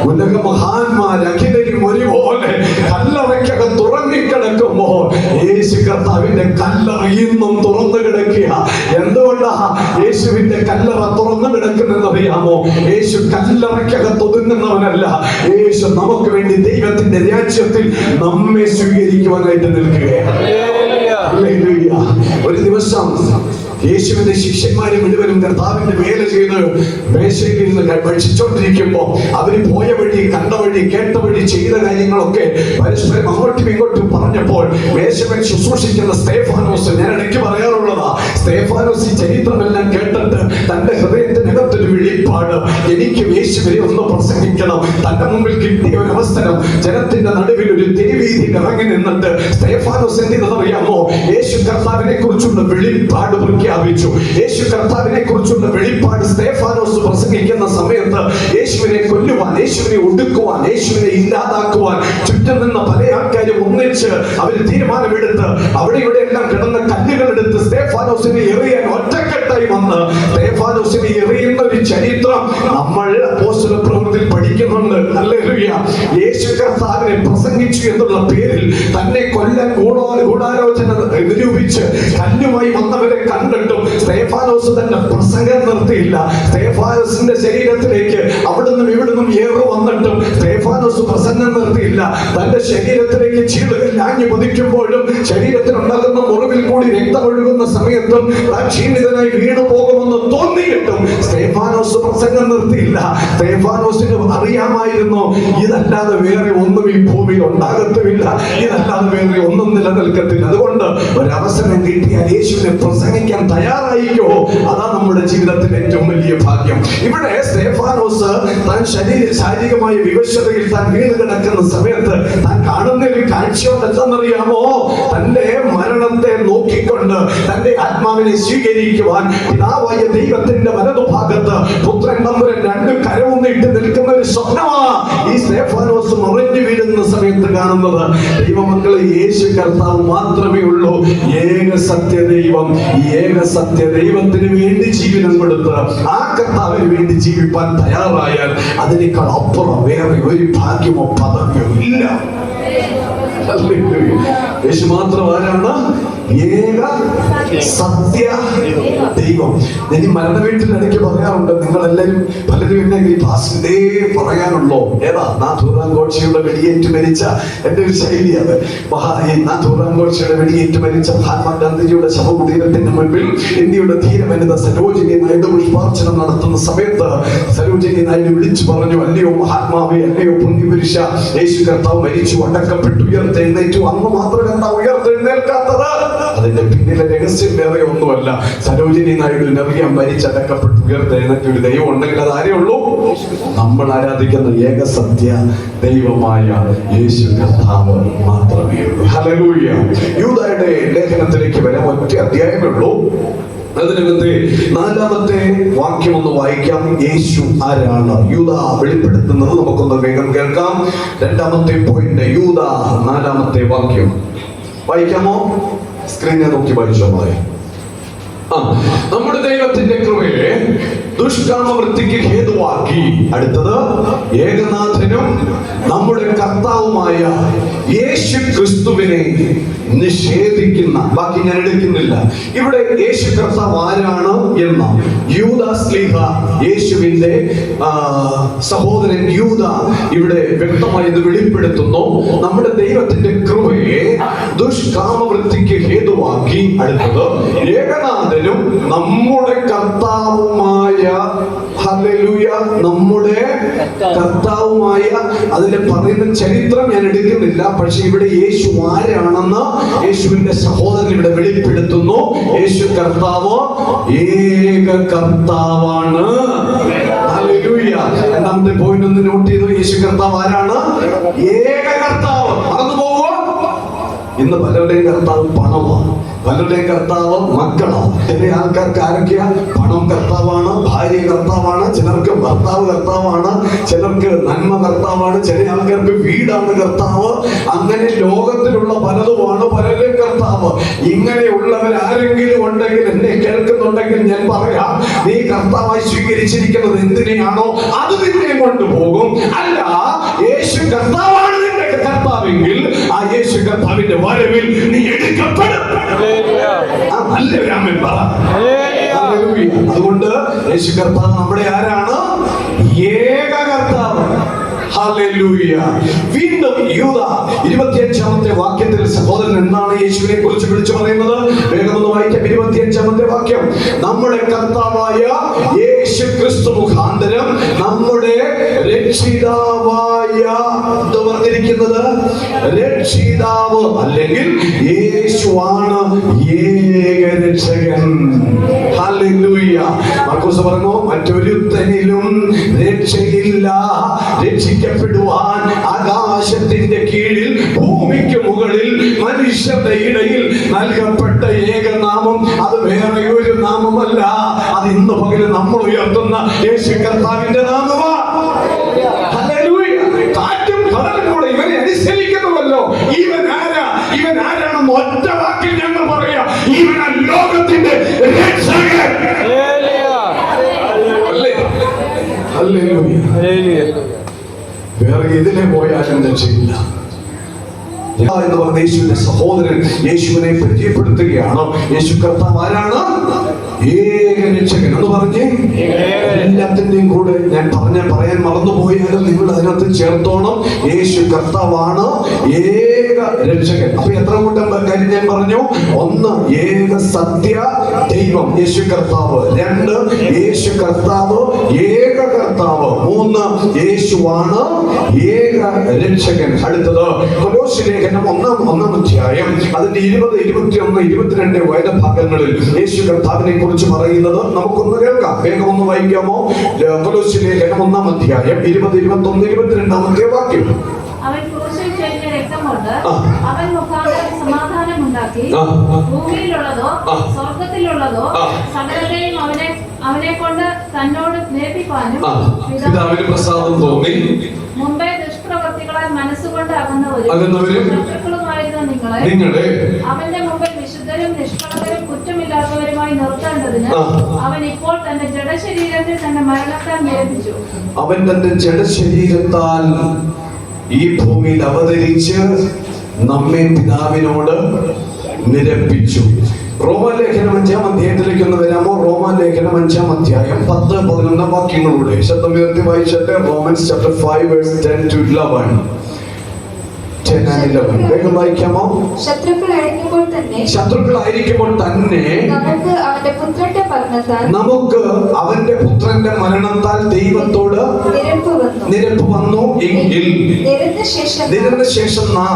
ഉലക മഹാന്മാർ അഖിലരും ഒരുപോലെ കല്ലറയ്ക്കകത്ത് ഉറങ്ങിക്കിടക്കുമ്പോൾ യേശു കർത്താവിന്റെ കല്ലറ ഇന്നും തുറന്നു കിടക്കുക. എന്തുകൊണ്ടാ യേശുവിന്റെ കല്ലറ തുറന്നു കിടക്കുന്നെന്ന് അറിയാമോ? യേശു കല്ലറയ്ക്കകത്ത് ഒതുങ്ങുന്നവനല്ല. യേശു നമുക്ക് വേണ്ടി ദൈവത്തിന്റെ രാജ്യത്തിൽ നമ്മെ സ്വീകരിക്കുവാനായിട്ട് നിൽക്കുകയാണ്. ഒരു ദിവസം യേശുവിന്റെ ശിഷ്യന്മാരെ മുഴുവനും കർത്താവിന്റെ വേല ചെയ്ത് മേശയിൽ ഇരുന്ന് ഭക്ഷിച്ചോണ്ടിരിക്കുമ്പോ അവര് പോയ വഴി, കണ്ട വഴി, കേട്ട വഴി, ചെയ്ത കാര്യങ്ങളൊക്കെ പരസ്പരം അങ്ങോട്ടും ഇങ്ങോട്ടും പറഞ്ഞപ്പോൾ മേശമേൽ ശുശ്രൂഷിക്കുന്ന സ്തേഫാനോസ്, ഞാൻ ഇടയ്ക്ക് പറയാറുള്ളതാ, സ്തേഫാനോസ് ഈ ചരിത്രമെല്ലാം കേട്ടിട്ട് തന്റെ ഹൃദയത്തിനകത്തൊരു വെളിപ്പാട്, എനിക്ക് യേശുവിനെ ഒന്ന് പ്രസംഗിക്കണം. തന്റെ മുമ്പിൽ കിട്ടിയ ഒരു അവസരം, ജനത്തിന്റെ നടുവിൽ ഒരു തെരുവീതിയിൽ ഇറങ്ങി നിന്നിട്ട് സ്തേഫാനോസ് എന്തെന്നറിയാമോ? യേശു കർത്താവിനെ കുറിച്ചുള്ള വെളിപ്പാട് പ്രഖ്യാപിച്ചു. യേശു കർത്താവിനെ കുറിച്ചുള്ള വെളിപ്പാട് സ്തേഫാനോസ് പ്രസംഗിക്കുന്ന സമയത്ത് യേശുവിനെ കൊല്ലുവാൻ, യേശുവിനെ ഒടുക്കുവാൻ, യേശുവിനെ ഇല്ലാതാക്കുവാൻ ചുറ്റും നിന്ന പല ആൾക്കാരും ഒന്നിച്ച് അവർ തീരുമാനമെടുത്ത് അവിടെ ഇവിടെ എല്ലാം കിടന്ന കല്ലുകൾ എടുത്ത് സ്തേഫാനോസിനെ എറിയാൻ ഒറ്റക്കെട്ടായി വന്ന് സ്തേഫാനോസിനെ എറിയുന്ന ഒരു ചരിത്രം നമ്മൾ അപ്പോസ്തല പ്രവൃത്തിയിൽ പഠിക്കുന്നുണ്ട്. ഹല്ലേലൂയ. യേശു കർത്താവിനെ പ്രസംഗിച്ചു എന്നുള്ള പേരിൽ തന്നെ കൊല്ലാൻ ഗൂഢാലോചന നിരൂപിച്ച് കല്ലുമായി വന്നവരെ കണ്ടിട്ടും സ്തേഫാനോസ് തന്നെ പ്രസംഗം നിർത്തിയില്ല. സ്തേഫാനോസിന്റെ ശരീരത്തിലേക്ക് അവിടുന്നും ഇവിടുന്നും ഏറെ വന്നിട്ടും സ്തേഫാനോസ് പ്രസംഗം നിർത്തിയില്ല. തന്റെ ശരീരത്തിലേക്ക് ചീളുകൾ ആഞ്ഞു പതിക്കുമ്പോഴും ശരീരത്തിനുണ്ടാകുന്ന മുറിവിൽ കൂടി രക്തമൊഴുകുന്ന സമയത്തും താൻ ക്ഷീണിതനായി വീണു പോകുമെന്ന് തോന്നിയിട്ടും സ്തേഫാനോസ് പ്രസംഗം നിർത്തിയില്ല. സ്തേഫാനോസിന് അറിയാമായിരുന്നു, ഇതല്ലാതെ വേറെ ഒന്നും ഈ ഭൂമിയിൽ ഉണ്ടാകത്തുമില്ല, ഇതല്ലാതെ വേറെ ഒന്നും നിലനിൽക്കത്തില്ല. അതുകൊണ്ട് ഒരവസരം കിട്ടിയാൽ യേശുവിനെ പ്രസംഗിക്കാൻ തയ്യാറായിക്കോ, അതാ നമ്മുടെ ജീവിതത്തിൽ ഏറ്റവും വലിയ ഭാഗ്യം. ഇവിടെ സ്തേഫാനോസ് താൻ ശാരീരികമായ വിവശതയിൽ താൻ വീണ് കിടക്കുന്ന സമയത്ത് താൻ കാണുന്ന ഒരു കാഴ്ചയോട് എന്താണെന്നറിയാമോ? തന്റെ മരണത്തെ നോക്കിക്കൊണ്ട് തന്റെ ആത്മാവിനെ സ്വീകരിക്കുവാൻ പിതാവായ ദൈവത്തിന്റെ വലതുഭാഗത്ത് പുത്രൻ തമ്പുരാൻ 2 കരവും നീട്ടി നിൽക്കുന്ന ഒരു സ്വപ്നമാ ഈ സ്തേഫാനോസ് മറിഞ്ഞു വീഴുന്ന സമയത്ത് കാണുന്നത്. ദൈവമക്കളെ, യേശു കർത്താവ് മാത്രമേ ഉള്ളൂ ഏക സത്യ ദൈവം. ഈ ഏക സത്യ ദൈവത്തിന് വേണ്ടി ജീവിതം കൊടുത്ത് ആ കർത്താവിന് വേണ്ടി ജീവിപ്പാൻ തയ്യാറായാൽ അതിനേക്കാൾ അപ്പുറം വേറെ ഒരു ഭാഗ്യമോ പദവിയോ ഇല്ല. യേശു മാത്രം ആരാണ്? ഏക സത്യ ദൈവം. ഞാൻ ഈ മരണ വീട്ടിൽ ഇടയ്ക്ക് പറയാറുണ്ട്, നിങ്ങളെല്ലാവരും പലരും എന്നെങ്കിൽ പാസിന്റെ പറയാനുള്ളോ ഏതാ? നാഥൂറാം ഗോഡ്സെയുടെ വെടിയേറ്റ് മരിച്ച, എന്റെ ഒരു ശൈലി അത്, നാഥൂറാം ഗോഡ്സെയുടെ വെടിയേറ്റ് മരിച്ച മഹാത്മാഗാന്ധിജിയുടെ ശവകുടീരത്തിന്റെ മുൻപിൽ ഇന്ത്യയുടെ ധീരവനിത സരോജിനി നായിഡു പുഷ്പാർച്ചന നടത്തുന്ന സമയത്ത് സരോജിനി നായിഡു വിളിച്ചു പറഞ്ഞു, അല്ലയോ മഹാത്മാവേ, അല്ലയോ പുണ്യപുരുഷ, യേശു കർത്താവ് മരിച്ചു, അടക്കപ്പെട്ടു, ഉയർത്തെഴുന്നേറ്റു. അന്ന് മാത്രം എന്താ ഉയർത്തെഴുന്നേൽക്കാത്തത്? അതിന്റെ പിന്നിലെ രഹസ്യം വേറെ ഒന്നുമല്ല. സരോജിനി നായിഡുവിന് അറിയാൻ, മരിച്ചടക്കപ്പെട്ടു ഉയർത്തെഴുന്നേറ്റ ഒരു ദൈവം ഉണ്ടെങ്കിൽ അത് ആരേ ഉള്ളൂ? നമ്മൾ ആരാധിക്കുന്ന ഏക സത്യ ദൈവമായ യേശു കർത്താവ് മാത്രമേ ഉള്ളൂ. ഹല്ലേലൂയ. യൂദായുടെ ലേഖനത്തിലേക്ക് വരാൻ ഒറ്റ അധ്യായമേ ഉള്ളൂ. അതിനകത്തെ 4-ാമത്തെ വാക്യം ഒന്ന് വായിക്കാം. യേശു ആരാണ്? യൂദ വെളിപ്പെടുത്തുന്നത് നമുക്കൊന്ന് വേഗം കേൾക്കാം. 2-ാമത്തെ പോയിന്റ്, യൂദ 4-ാമത്തെ വാക്യം വായിക്കാമോ? സ്ക്രീനെ നോക്കി വായിച്ചോ. നമ്മുടെ ദൈവത്തിന്റെ കൃപയെ ദുഷ്കാമവൃത്തിക്ക് ഹേതുവാക്കി, അടുത്തത് ഏകനാഥനും നമ്മുടെ കർത്താവുമായ യേശു ക്രിസ്തുവിനെ നിഷേധിക്കുന്ന, ബാക്കി ഞാൻ എടുക്കുന്നില്ല. ഇവിടെ യേശു കർത്താവ് ആരാണ് എന്ന യൂദാസ്ലീഹ, യേശുവിന്റെ സഹോദരൻ യൂദ ഇവിടെ വ്യക്തമായി ഇത് വെളിപ്പെടുത്തുന്നു. നമ്മുടെ ദൈവത്തിന്റെ കൃപയെ ദുഷ്കാമവൃത്തിക്ക് ഹേതുവാക്കി. അടുത്തത്, ഏകനാഥനും നമ്മുടെ കർത്താവുമായ, ഹല്ലേലൂയ, നമ്മുടെ കർത്താവുമായ, അതിലെ പറയുന്ന ചരിത്രം ഞാൻ എടുക്കുന്നില്ല. പക്ഷെ ഇവിടെ യേശു ആരാണെന്ന് യേശുവിന്റെ സഹോദരൻ ഇവിടെ വെളിപ്പെടുത്തുന്നു. യേശു കർത്താവ് ഏക കർത്താവാണ്. ഹല്ലേലൂയ. രണ്ടാമത്തെ പോയിന്റ് ഒന്ന് നോട്ട് ചെയ്തു. യേശു കർത്താവ് ആരാണ്? ഏക കർത്താവ്. മറന്നു പോകുമോ? ഇന്ന് പലരുടെയും കർത്താവ് പണമാണ്, പലരുടെയും കർത്താവ് മക്കളാണ്. ചില ആൾക്കാർക്ക് ആരൊക്കെയാ? പണം കർത്താവാണ്, ഭാര്യ കർത്താവാണ്, ചിലർക്ക് ഭർത്താവ് കർത്താവാണ്, ചിലർക്ക് നന്മ കർത്താവാണ്, ചില ആൾക്കാർക്ക് വീടാണ് കർത്താവ്. അങ്ങനെ ലോകത്തിലുള്ള പലതുമാണ് പലരുടെയും കർത്താവ്. ഇങ്ങനെയുള്ളവർ ആരെങ്കിലും ഉണ്ടെങ്കിൽ, എന്നെ കേൾക്കുന്നുണ്ടെങ്കിൽ ഞാൻ പറയാം, നീ കർത്താവായി സ്വീകരിച്ചിരിക്കുന്നത് എന്തിനെയാണോ അത് നിന്നെ കൊണ്ടുപോകും. അല്ല, യേശു കർത്താവാണ് നിന്റെ കർത്താവെങ്കിൽ ആ യേശു കർത്താവിന്റെ വരവിൽ നീ എടുക്കപ്പെടും. അതുകൊണ്ട് യേശു കർത്താവ് നമ്മുടെ ആരാണ്? ഏക കർത്താവ്. ഹല്ലേലൂയ. വീണ്ടും യൂദ 25-ാമത്തെ വാക്യത്തിൽ സഹോദരൻ എന്താണ് യേശുവിനെ കുറിച്ച് വിളിച്ചു പറയുന്നത്? വേഗം ഒന്ന് വായിക്കാം. 25-ാമത്തെ വാക്യം, നമ്മുടെ കർത്താവായ യേശു ക്രിസ്തു മുഖാന്തരം നമ്മുടെ രക്ഷിതാവായ, എന്താ പറഞ്ഞിരിക്കുന്നത്? രക്ഷിതാവ് അല്ലെങ്കിൽ യേശുവാണ് ഏക രക്ഷകൻ. ഹല്ലേലൂയ. മർക്കോസ് പറഞ്ഞു, മറ്റൊരുത്തനിലും രക്ഷയില്ല, രക്ഷിക്കപ്പെടുവാൻ ആകാശത്തിന്റെ കീഴിൽ ഭൂമിക്ക് മുകളിൽ മനുഷ്യരുടെ ഇടയിൽ നൽകപ്പെട്ട ഏക നാമം, അത് വേറെ ഒരു നാമമല്ല. അത് ഇന്ന് പകല് നമ്മൾ ഉയർത്തുന്ന യേശു കർത്താവിന്റെ നാമമാണ്. ഹല്ലേലൂയ. കാറ്റും കടലും കൂടെ ഇവനെ അനുസരിക്കുന്നുവല്ലോ. ഇവൻ ആരാ? ഇവൻ ആരാണെന്ന് ഒറ്റ വാക്കിൽ ഞങ്ങൾ പറയാം, ഇവനാ ലോകത്തിന്റെ രക്ഷകൻ. ഹല്ലേലൂയ. വേറെ ഇതിലെ പോയാലും രക്ഷയില്ല എന്ന് പറഞ്ഞ യേശുവിന്റെ സഹോദരൻ യേശുവിനെ പരിചയപ്പെടുത്തുകയാണ്. യേശു കർത്താവ് ആരാണ്? ഏക രക്ഷകൻ എന്ന് പറഞ്ഞ് എല്ലാത്തിന്റെയും കൂടെ ഞാൻ പറയാൻ മറന്നുപോയാലും നിങ്ങൾ അതിനകത്ത് ചേർത്തോണം. യേശു കർത്താവാണ് ഏക രക്ഷകൻ. അപ്പൊ എത്ര കൂട്ടം കാര്യം ഞാൻ പറഞ്ഞു? ഒന്ന്, ഏക സത്യ ദൈവം യേശു കർത്താവ്. രണ്ട്, യേശു കർത്താവ് ഏക കർത്താവ്. മൂന്ന്, യേശുവാണ് ഏക രക്ഷകൻ. അടുത്തത് കൊലോസ്യ ലേഖനം 1-ാം അധ്യായം അതിന്റെ 20, 21, 22 വേദഭാഗങ്ങളിൽ യേശു കർത്താവിനെ കുറിച്ച് പറയുന്നത് നമുക്കൊന്ന് കേൾക്കാം. വേഗം ഒന്ന് വായിക്കാമോ? കൊലോസ്യ ലേഖനം 1-ാം അധ്യായം 20, 21, 22 വാക്യം. അവൻ ക്രൂശിൽ ചൊരിഞ്ഞ രക്തം കൊണ്ട് അവൻ മുഖാന്തരം സമാധാനം ഉണ്ടാക്കി, ഭൂമിയിലുള്ളതോ സ്വർഗത്തിലുള്ളതോ സകലരെയും അവനെ കൊണ്ട് തന്നോട് നേർപ്പിപ്പാനും പിതാവിന് പ്രസാദം തോന്നി. മുമ്പേ ദുഷ്പ്രവൃത്തികളാൽ മനസ്സുകൊണ്ട് അകന്നവരും ശത്രുക്കളുമായിരുന്ന നിങ്ങളെ അവന്റെ മുമ്പിൽ വിശുദ്ധരും നിഷ്കളങ്കരും കുറ്റമില്ലാത്തവരുമായി നിർത്തേണ്ടതിന് അവൻ ഇപ്പോൾ തന്റെ ജഡശരീരത്തിൽ തന്റെ മരണത്താൽ നിരപ്പിച്ചു. അവൻ തന്റെ ജഡശരീരത്താൽ ഈ ഭൂമിയിൽ അവതരിച്ച് നമ്മെ പിതാവിനോട് നിരപ്പിച്ചു. റോമാലേഖനം 5-ാം അധ്യായത്തിലേക്ക് ഒന്ന് വരാമോ? റോമാലേഖനം 5-ാം അധ്യായം 10-11 വാക്യങ്ങളൂടെ ശബ്ദം ഉയർത്തി വായിച്ചിട്ട് റോമൻസ് ചാപ്റ്റർ 5 verse 10 to 11. വേഗം വായിക്കാമോ? ശത്രുക്കളായിരിക്കുമ്പോൾ തന്നെ നമുക്ക് അവന്റെ പുത്രന്റെ മരണത്താൽ ദൈവത്തോട് നിരപ്പ് വന്നു എങ്കിൽ നിരന്ന ശേഷം നാം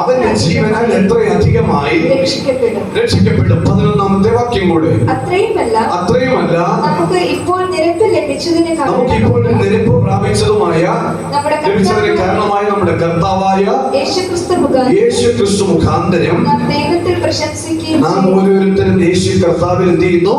അവന്റെ ജീവനാൽ എത്രയധികമായി രക്ഷിക്കപ്പെടും. 11-ാമത്തെ വാക്യം കൂടെ. അത്രയുമല്ല നമുക്ക് ഇപ്പോൾ നിരപ്പ് പ്രാപിച്ചതുമായ ലഭിച്ചതിന് കാരണമായ നമ്മുടെ കർത്താവായ യേശുക്രിസ്തു മുഖാന്തരം നാം ഓരോരുത്തരും യേശു കർത്താവിൽ എന്ത് ചെയ്യുന്നു?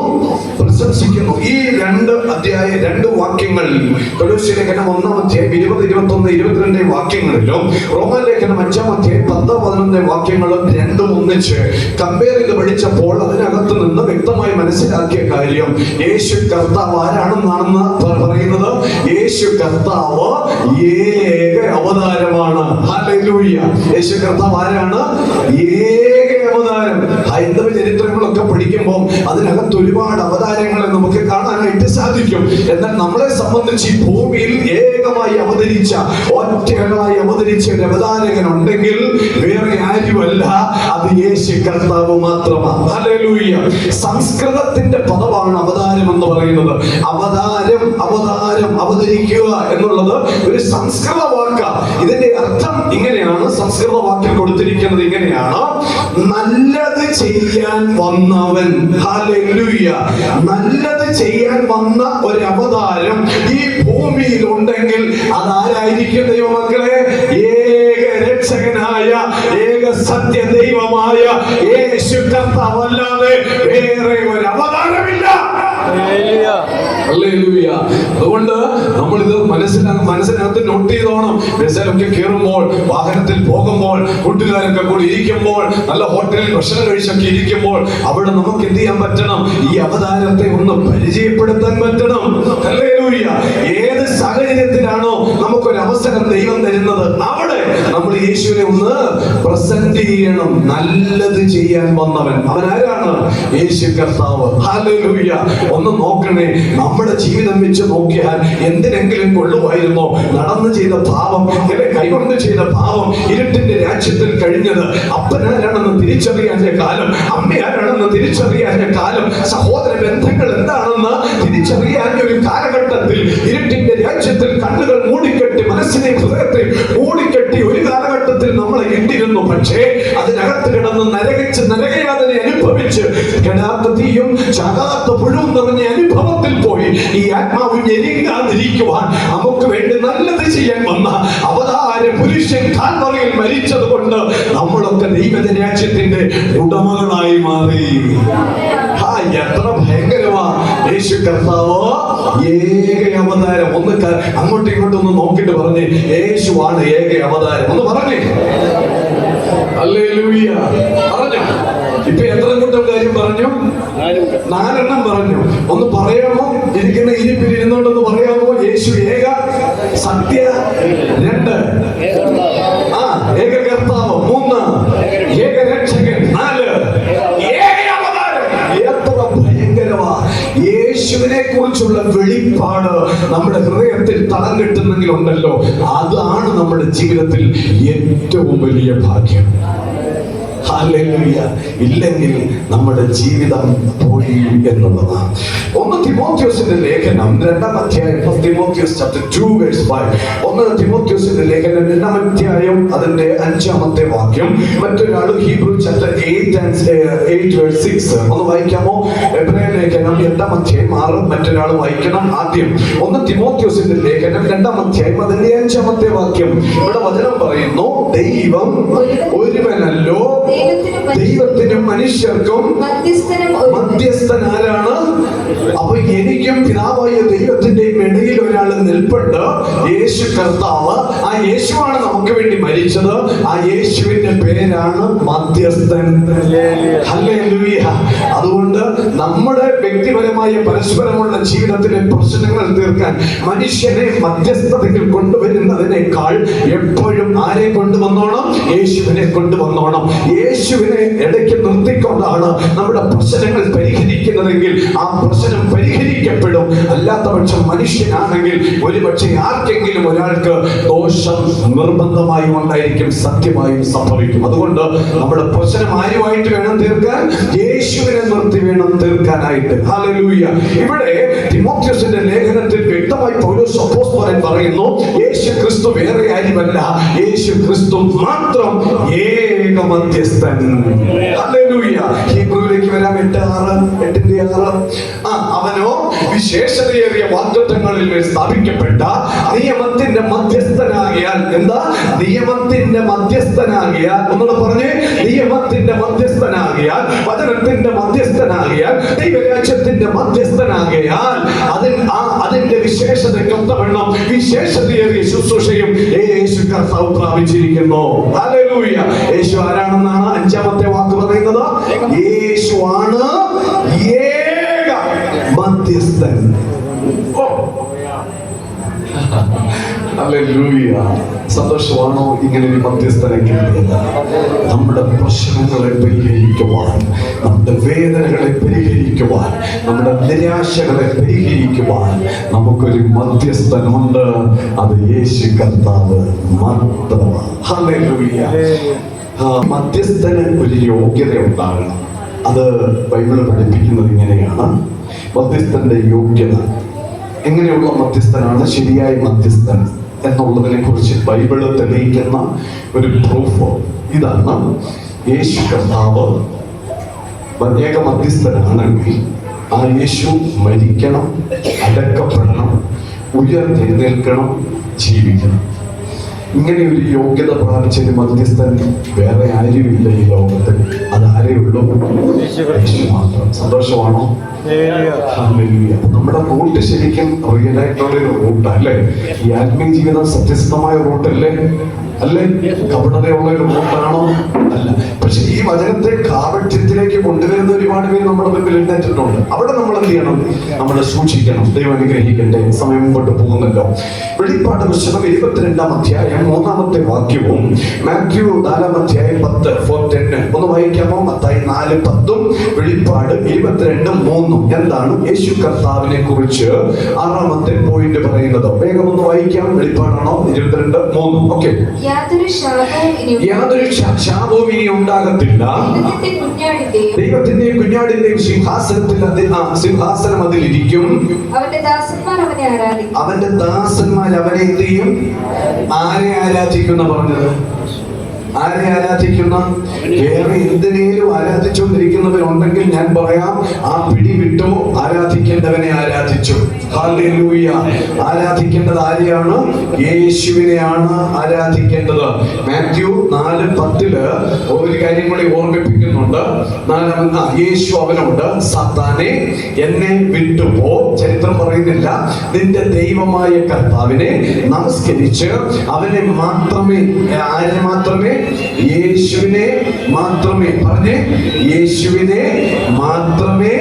പ്രശംസിക്കുന്നു. ഈ 2 വാക്യങ്ങളിൽ കൊലോസ്യ ലേഖനം 1-ാം അധ്യായം 20, 21, 22 വാക്യങ്ങളിലും റോമാലേഖനം 5-ാം അധ്യായം 10, 11 വാക്യങ്ങളും രണ്ടും ഒന്നിച്ച് കമ്പയർ ചെയ്ത് പഠിച്ചപ്പോൾ അതിനകത്ത് നിന്ന് വ്യക്തമായി മനസ്സിലാക്കിയ കാര്യം യേശു കർത്താവ് ആരാണെന്നാണെന്ന് പറയുന്നത്. യേശു കർത്താവ് ഏക അവതാരമാണ്. യേശു കർത്താവ് ആരാണ്? ഏക അവതാരം. ഹൈന്ദവ ചരിത്രങ്ങളൊക്കെ പഠിക്കുമ്പോൾ അതിനകത്ത് ഒരുപാട് അവതാരങ്ങളെ നമുക്ക് കാണാനായിട്ട് സാധിക്കും. എന്നാൽ നമ്മളെ സംബന്ധിച്ച് ഈ ഭൂമിയിൽ ഏകമായി അവതരിച്ച, ഒറ്റയായി അവതരിച്ച ഒരു അവതാരകൻ ഉണ്ടെങ്കിൽ വേറെ ആരുമല്ല, അത് യേശു കർത്താവ് മാത്രമാണ്. ഹല്ലേലൂയ. സംസ്കൃതത്തിന്റെ പദമാണ് അവതാരം എന്ന് പറയുന്നത്. അവതാരം, അവതാരം, അവതരിക്കുക എന്നുള്ളത് ഒരു സംസ്കൃത വാക്കാണ്. ഇതിന്റെ അർത്ഥം ഇങ്ങനെയാണ്, സംസ്കൃത വാക്കിൽ കൊടുത്തിരിക്കുന്നത് ഇങ്ങനെയാണ്: നല്ലത് ചെയ്യാൻ വന്നവൻ. ഹല്ലേലൂയ. നല്ലത് ചെയ്യാൻ വന്ന ഒരു അവതാരം ഈ ഭൂമിയിൽ ഉണ്ടെങ്കിൽ അതാരായിരിക്കും ദൈവമക്കളെ? ഏക രക്ഷകനായ, ഏക സത്യ ദൈവമായ യേശു കർത്താവ് അല്ലാതെ വേറെ ഒരു അവതാരമില്ല. ഹല്ലേലൂയ. അതുകൊണ്ട് നമ്മൾ ഇത് മനസ്സിനകത്ത് നോട്ട് ചെയ്തോണം. ബസ്സിലൊക്കെ കയറുമ്പോൾ, വാഹനത്തിൽ പോകുമ്പോൾ, കൂട്ടുകാരൊക്കെ കൂടി ഇരിക്കുമ്പോൾ, നല്ല ഹോട്ടലിൽ ഭക്ഷണം കഴിച്ചൊക്കെ ഇരിക്കുമ്പോൾ അവിടെ നമുക്ക് എന്ത് ചെയ്യാൻ പറ്റണം? ഈ അവതാരത്തെ ഒന്ന് പരിചയപ്പെടുത്താൻ പറ്റണം. ഹല്ലേലൂയ. ഏത് സാഹചര്യത്തിലാണോ നമുക്കൊരു അവസരം ദൈവം തരുന്നത്, അവിടെ നമ്മൾ യേശുവിനെ ഒന്ന് പ്രസന്റ് ചെയ്യണം. നല്ലത് ചെയ്യാൻ വന്നവൻ, അവൻ ആരാണ്? യേശു കർത്താവ്. ഹല്ലേലൂയ. ഒന്ന് നോക്കണേ, നമ്മുടെ ജീവിതം വെച്ച് നോക്കിയാൽ എന്തിനെങ്കിലും കൊള്ളുമായിരുന്നോ? നടന്നു ചെയ്ത പാപം, കൈകൊണ്ട് ചെയ്ത പാപം, ഇരുട്ടിന്റെ രാജ്യത്തിൽ കഴിഞ്ഞത്, അപ്പനാരാണെന്ന് തിരിച്ചറിയാനുള്ള കാലം, അമ്മയാരാണെന്ന് തിരിച്ചറിയാനുള്ള കാലം, സഹോദര ബന്ധങ്ങൾ എന്താണെന്ന് തിരിച്ചറിയാൻ ഒരു കാലഘട്ടത്തിൽ, ഇരുട്ടിന്റെ രാജ്യത്തിൽ കണ്ണുകൾ മൂടിക്കെട്ടി, മനസ്സിനെ ഹൃദയത്തെ മൂടിക്കെട്ടി ഒരു കാലഘട്ടത്തിൽ നമ്മളെ ഇട്ടിരുന്നു. പക്ഷേ അതിനകത്ത് കിടന്ന് നരകിച്ച് നരകയാതനെ അനുഭവിച്ച് കെടാത്ത തീയും ചാകാത്ത പുഴുവും നിറഞ്ഞ അനുഭവത്തിൽ പോയി ഈ ആത്മാവ് ഞെരുങ്ങാതിരിക്കുവാൻ നമുക്ക് വേണ്ടി നല്ലത് ചെയ്യാൻ വന്ന അവതാര പുരുഷൻ കാൽവറിയിൽ മരിച്ചത് കൊണ്ട് നമ്മളൊക്കെ ദൈവരാജ്യത്തിന്റെ ഉടമകളായി മാറി. എത്ര ഭയങ്കരമാ യേശു കർത്താവ് ഏക അവതാരം. ഒന്ന് അങ്ങോട്ടും ഇങ്ങോട്ടും ഒന്ന് നോക്കിയിട്ട് പറഞ്ഞേ, യേശുവാണ് ഏക അവതാരം. ഒന്ന് പറഞ്ഞേ ഹല്ലേലൂയ. പറഞ്ഞു. ഇപ്പൊ എത്ര കൂട്ടം കാര്യം പറഞ്ഞു? 4 പറഞ്ഞു. ഒന്ന് പറയാമോ? ഇരിക്കുന്ന ഇരിപ്പിൽ ഇരുന്നോണ്ടൊന്ന് പറയാമോ? യേശു ഏക സത്യ, 2 ഏക കർത്താവ്, 3 ഏക രക്ഷകൻ, 4 ഏക അവതാരം. എത്ര ഭയങ്കരമാ! യേശുവിനെ കുറിച്ചുള്ള വെളിപ്പാട് നമ്മുടെ ഹൃദയത്തിൽ തളം കിട്ടുന്നെങ്കിൽ ഉണ്ടല്ലോ, അതാണ് നമ്മുടെ ജീവിതത്തിൽ ഏറ്റവും വലിയ ഭാഗ്യം. ഹല്ലേലൂയ. ഇല്ലെങ്കിൽ നമ്മുടെ ജീവിതം പോയി എന്നുള്ളതാണ്. 1 തിമോഥെയോസിന്റെ ലേഖനം 2-ാം അധ്യായം, 1 Timothy chapter 2 verse 5. 1 തിമോഥെയോസിന്റെ ലേഖനം 2-ാം അധ്യായം അതിന്റെ 5-ാമത്തെ വാക്യം. മറ്റൊരാൾ ഹീബ്രു ചാപ്റ്റർ 8 verse 6 ഒന്ന് വായിക്കാമോ? എബ്രായ ലേഖനം 8-ാം അധ്യായം 6. മറ്റൊരാൾ വായിക്കണം ആദ്യം. 1 തിമോഥെയോസിന്റെ ലേഖനം 2-ാം അധ്യായം അതിന്റെ 5-ാമത്തെ വാക്യം. ഇവിടെ വചനം പറയുന്നു, ദൈവം ഒരുവനല്ലോ, ദൈവത്തിനും മനുഷ്യർക്കും മധ്യസ്ഥൻ ആരാണ്? അപ്പൊ എനിക്കും പിതാവായ ദൈവത്തിന്റെയും ഇടയിൽ ഒരാൾ നിൽപ്പുണ്ട്, യേശു കർത്താവ്. ആ യേശുവാണ് നമുക്ക് വേണ്ടി മരിച്ചത്. ആ യേശുവിന്റെ പേരാണ് മധ്യസ്ഥൻ. ഹല്ലേലൂയ. അതുകൊണ്ട് നമ്മുടെ വ്യക്തിപരമായ പരസ്പരമുള്ള ജീവിതത്തിലെ പ്രശ്നങ്ങൾ തീർക്കാൻ മനുഷ്യനെ മധ്യസ്ഥതയിൽ കൊണ്ടുവരുന്നതിനേക്കാൾ എപ്പോഴും ആരെ കൊണ്ടുവന്നോണം? യേശുവിനെ കൊണ്ടുവന്നോണം. യേശുവിനെ ഇടയ്ക്ക് നിർത്തിക്കൊണ്ടാണ് നമ്മുടെ പ്രശ്നങ്ങൾ പരിഹരിക്കുന്നതെങ്കിൽ ആ പ്രശ്നം പരിഹരിക്കപ്പെടും. അല്ലാത്ത പക്ഷം മനുഷ്യനാണെങ്കിൽ ഒരുപക്ഷെ ആർക്കെങ്കിലും ഒരാൾക്ക് ദോഷം നിർബന്ധമായും ഉണ്ടായിരിക്കും, സത്യമായും സംഭവിക്കും. അതുകൊണ്ട് നമ്മുടെ പ്രശ്നം ആരുമായിട്ട് വേണം തീർക്കാൻ? യേശുവിനെ നിർത്തി വേണം തീർക്കാനായിട്ട്. ഹല്ലേലൂയ. ഇവിടെ തിമോഥെയോസിന്റെ ലേഖനത്തിൽ വ്യക്തമായി പൗലോസ് അപ്പോസ്തലൻ പറയുന്നു, യേശു ക്രിസ്തു വേറെ ആരുമല്ല, യേശു ക്രിസ്തു മാത്രം ഏക മധ്യസ്ഥൻ. ഹല്ലേലൂയ. ഹീബ്രുവിലേക്ക് വരാം. 8:6. അവനോ വിശേഷതയേറിയ വാഗ്ദത്തങ്ങളിൽ സ്ഥാപിക്കപ്പെട്ട നിയമത്തിന്റെ മധ്യസ്ഥനാകിയാൽ. എന്താ? നിയമത്തിന്റെ മധ്യസ്ഥനാകിയാൽ. ഒന്നുകൂടെ പറഞ്ഞേ, നിയമത്തിന്റെ മധ്യസ്ഥനാകിയാൽ, വചനത്തിന്റെ മധ്യസ്ഥനാകിയാൽ, ദൈവരാജ്യത്തിന്റെ മധ്യസ്ഥനാകിയാൽ, അതിന്റെ വിശേഷതയ്ക്കൊത്തവണ്ണം വിശേഷതയേറിയ ശുശ്രൂഷയും യേശു കർത്താവ് പ്രാപിച്ചിരിക്കുന്നു. ഹല്ലേലൂയ. യേശു ആരാണെന്നാണ് 5-ാമത്തെ വാക്ക് പറയുന്നത്? യേശുവാണ് ഏക മധ്യസ്ഥൻ. ഹല്ലേലൂയ. സന്തോഷമാണോ ഇങ്ങനെ ഒരു മധ്യസ്ഥനെ കിട്ടിയത്? നമ്മുടെ പ്രശ്നങ്ങളെ പരിഹരിക്കുവാൻ, നമ്മുടെ വേദനകളെ പരിഹരിക്കുവാൻ, നമ്മുടെ നിരാശകളെ പരിഹരിക്കുവാൻ നമുക്കൊരു മധ്യസ്ഥനുണ്ട്. അത് യേശു കർത്താവ് മാത്രമാണ്. ഹല്ലേലൂയ. മധ്യസ്ഥന് ഒരു യോഗ്യത ഉണ്ടാകണം. അത് ബൈബിൾ പഠിപ്പിക്കുന്നത് ഇങ്ങനെയാണ്. മധ്യസ്ഥന്റെ യോഗ്യത, എങ്ങനെയുള്ള മധ്യസ്ഥനാണ് ശരിയായ മധ്യസ്ഥൻ എന്നുള്ളതിനെ കുറിച്ച് ബൈബിള് തെളിയിക്കുന്ന ഒരു പ്രൂഫ് ഇതാണ്. യേശു കർത്താവ് ഏക മധ്യസ്ഥനാണെങ്കിൽ ആ യേശു മരിക്കണം, അടക്കപ്പെടണം, ഉയർത്തെഴുന്നേൽക്കണം, ജീവിക്കണം. ഇങ്ങനെ ഒരു യോഗ്യത പ്രാപിച്ച ഒരു മധ്യസ്ഥൻ വേറെ ആരുമില്ല ഈ ലോകത്തിൽ. അതാരേ ഉള്ളൂ? യേശു മാത്രം. സന്തോഷമാണോ? നമ്മുടെ റൂട്ട് ശരിക്കും റിയൽ ആയിട്ടുള്ള ഒരു റൂട്ട് അല്ലേ? ഈ ആത്മീയ ജീവിതം സത്യസന്ധമായ റൂട്ടല്ലേ? അല്ലേ? കപടതയുള്ള ഒരു റൂട്ടാണോ? അല്ല. പക്ഷെ ഈ വചനത്തെ കാപട്യത്തിലേക്ക് കൊണ്ടുവരുന്ന ഒരുപാട് പേര് നമ്മുടെ മുമ്പിൽ എഴുന്നേറ്റിട്ടുണ്ട്. അവിടെ നമ്മൾ എന്ത് ചെയ്യണം? നമ്മൾ സൂക്ഷിക്കണം. ദൈവം അനുഗ്രഹിക്കട്ടെ. സമയം മുമ്പോട്ട് പോകുന്നല്ലോ. വെളിപ്പാട് പുസ്തകം 22-ാം അധ്യായം 3-ാമത്തെ വാക്യവും മാത്യു 4-ാം അധ്യായം 10 ഒന്ന് വായിക്കാമോ? മത്തായി 4:10 വെളിപ്പാട് 22:3 എന്താണ് യേശു കർത്താവിനെ കുറിച്ച് 6-ാമത്തെ പോയിന്റ് പറയുന്നത്? വേഗം ഒന്ന് വായിക്കാം. വെളിപ്പാടാണോ? 22:3. ഓക്കെ. യാതൊരു ശാപവും ഇനി ഉണ്ടാകത്തില്ല. ദൈവത്തിന്റെയും കുഞ്ഞാടിന്റെയും സിംഹാസനം അതിലിരിക്കും. അവന്റെ ദാസന്മാർ അവനെ എന്ത് ചെയ്യും? ആരെ ആരാധിക്കുന്ന പറഞ്ഞത്? ആരെ ആരാധിക്കുന്ന? വേറെ എന്തിനേലും ആരാധിച്ചുകൊണ്ടിരിക്കുന്നവരുണ്ടെങ്കിൽ ഞാൻ പറയാം, ആ പിടി വിട്ടോ, ആരാധിക്കേണ്ടവനെ ആരാധിച്ചു. ഹല്ലേലൂയ. ആരാധിക്കേണ്ടത് ആരെയാണ്? യേശുവിനെയാണ് ആരാധിക്കേണ്ടത്. മാത്യു 4:10 ഒരു കാര്യം കൂടി ഓർമ്മിപ്പിക്കുന്നുണ്ട്. യേശു അവനോട്, സാത്താനെ എന്നെ വിട്ടുപോ. ചരിത്രം പറയുന്നില്ല. നിന്റെ ദൈവമായ കർത്താവിനെ നമസ്കരിച്ച് അവനെ മാത്രമേ, ആരെ മാത്രമേ? യേശുവിനെ മാത്രമേ, പറഞ്ഞേ, യേശുവിനെ മാത്രമേ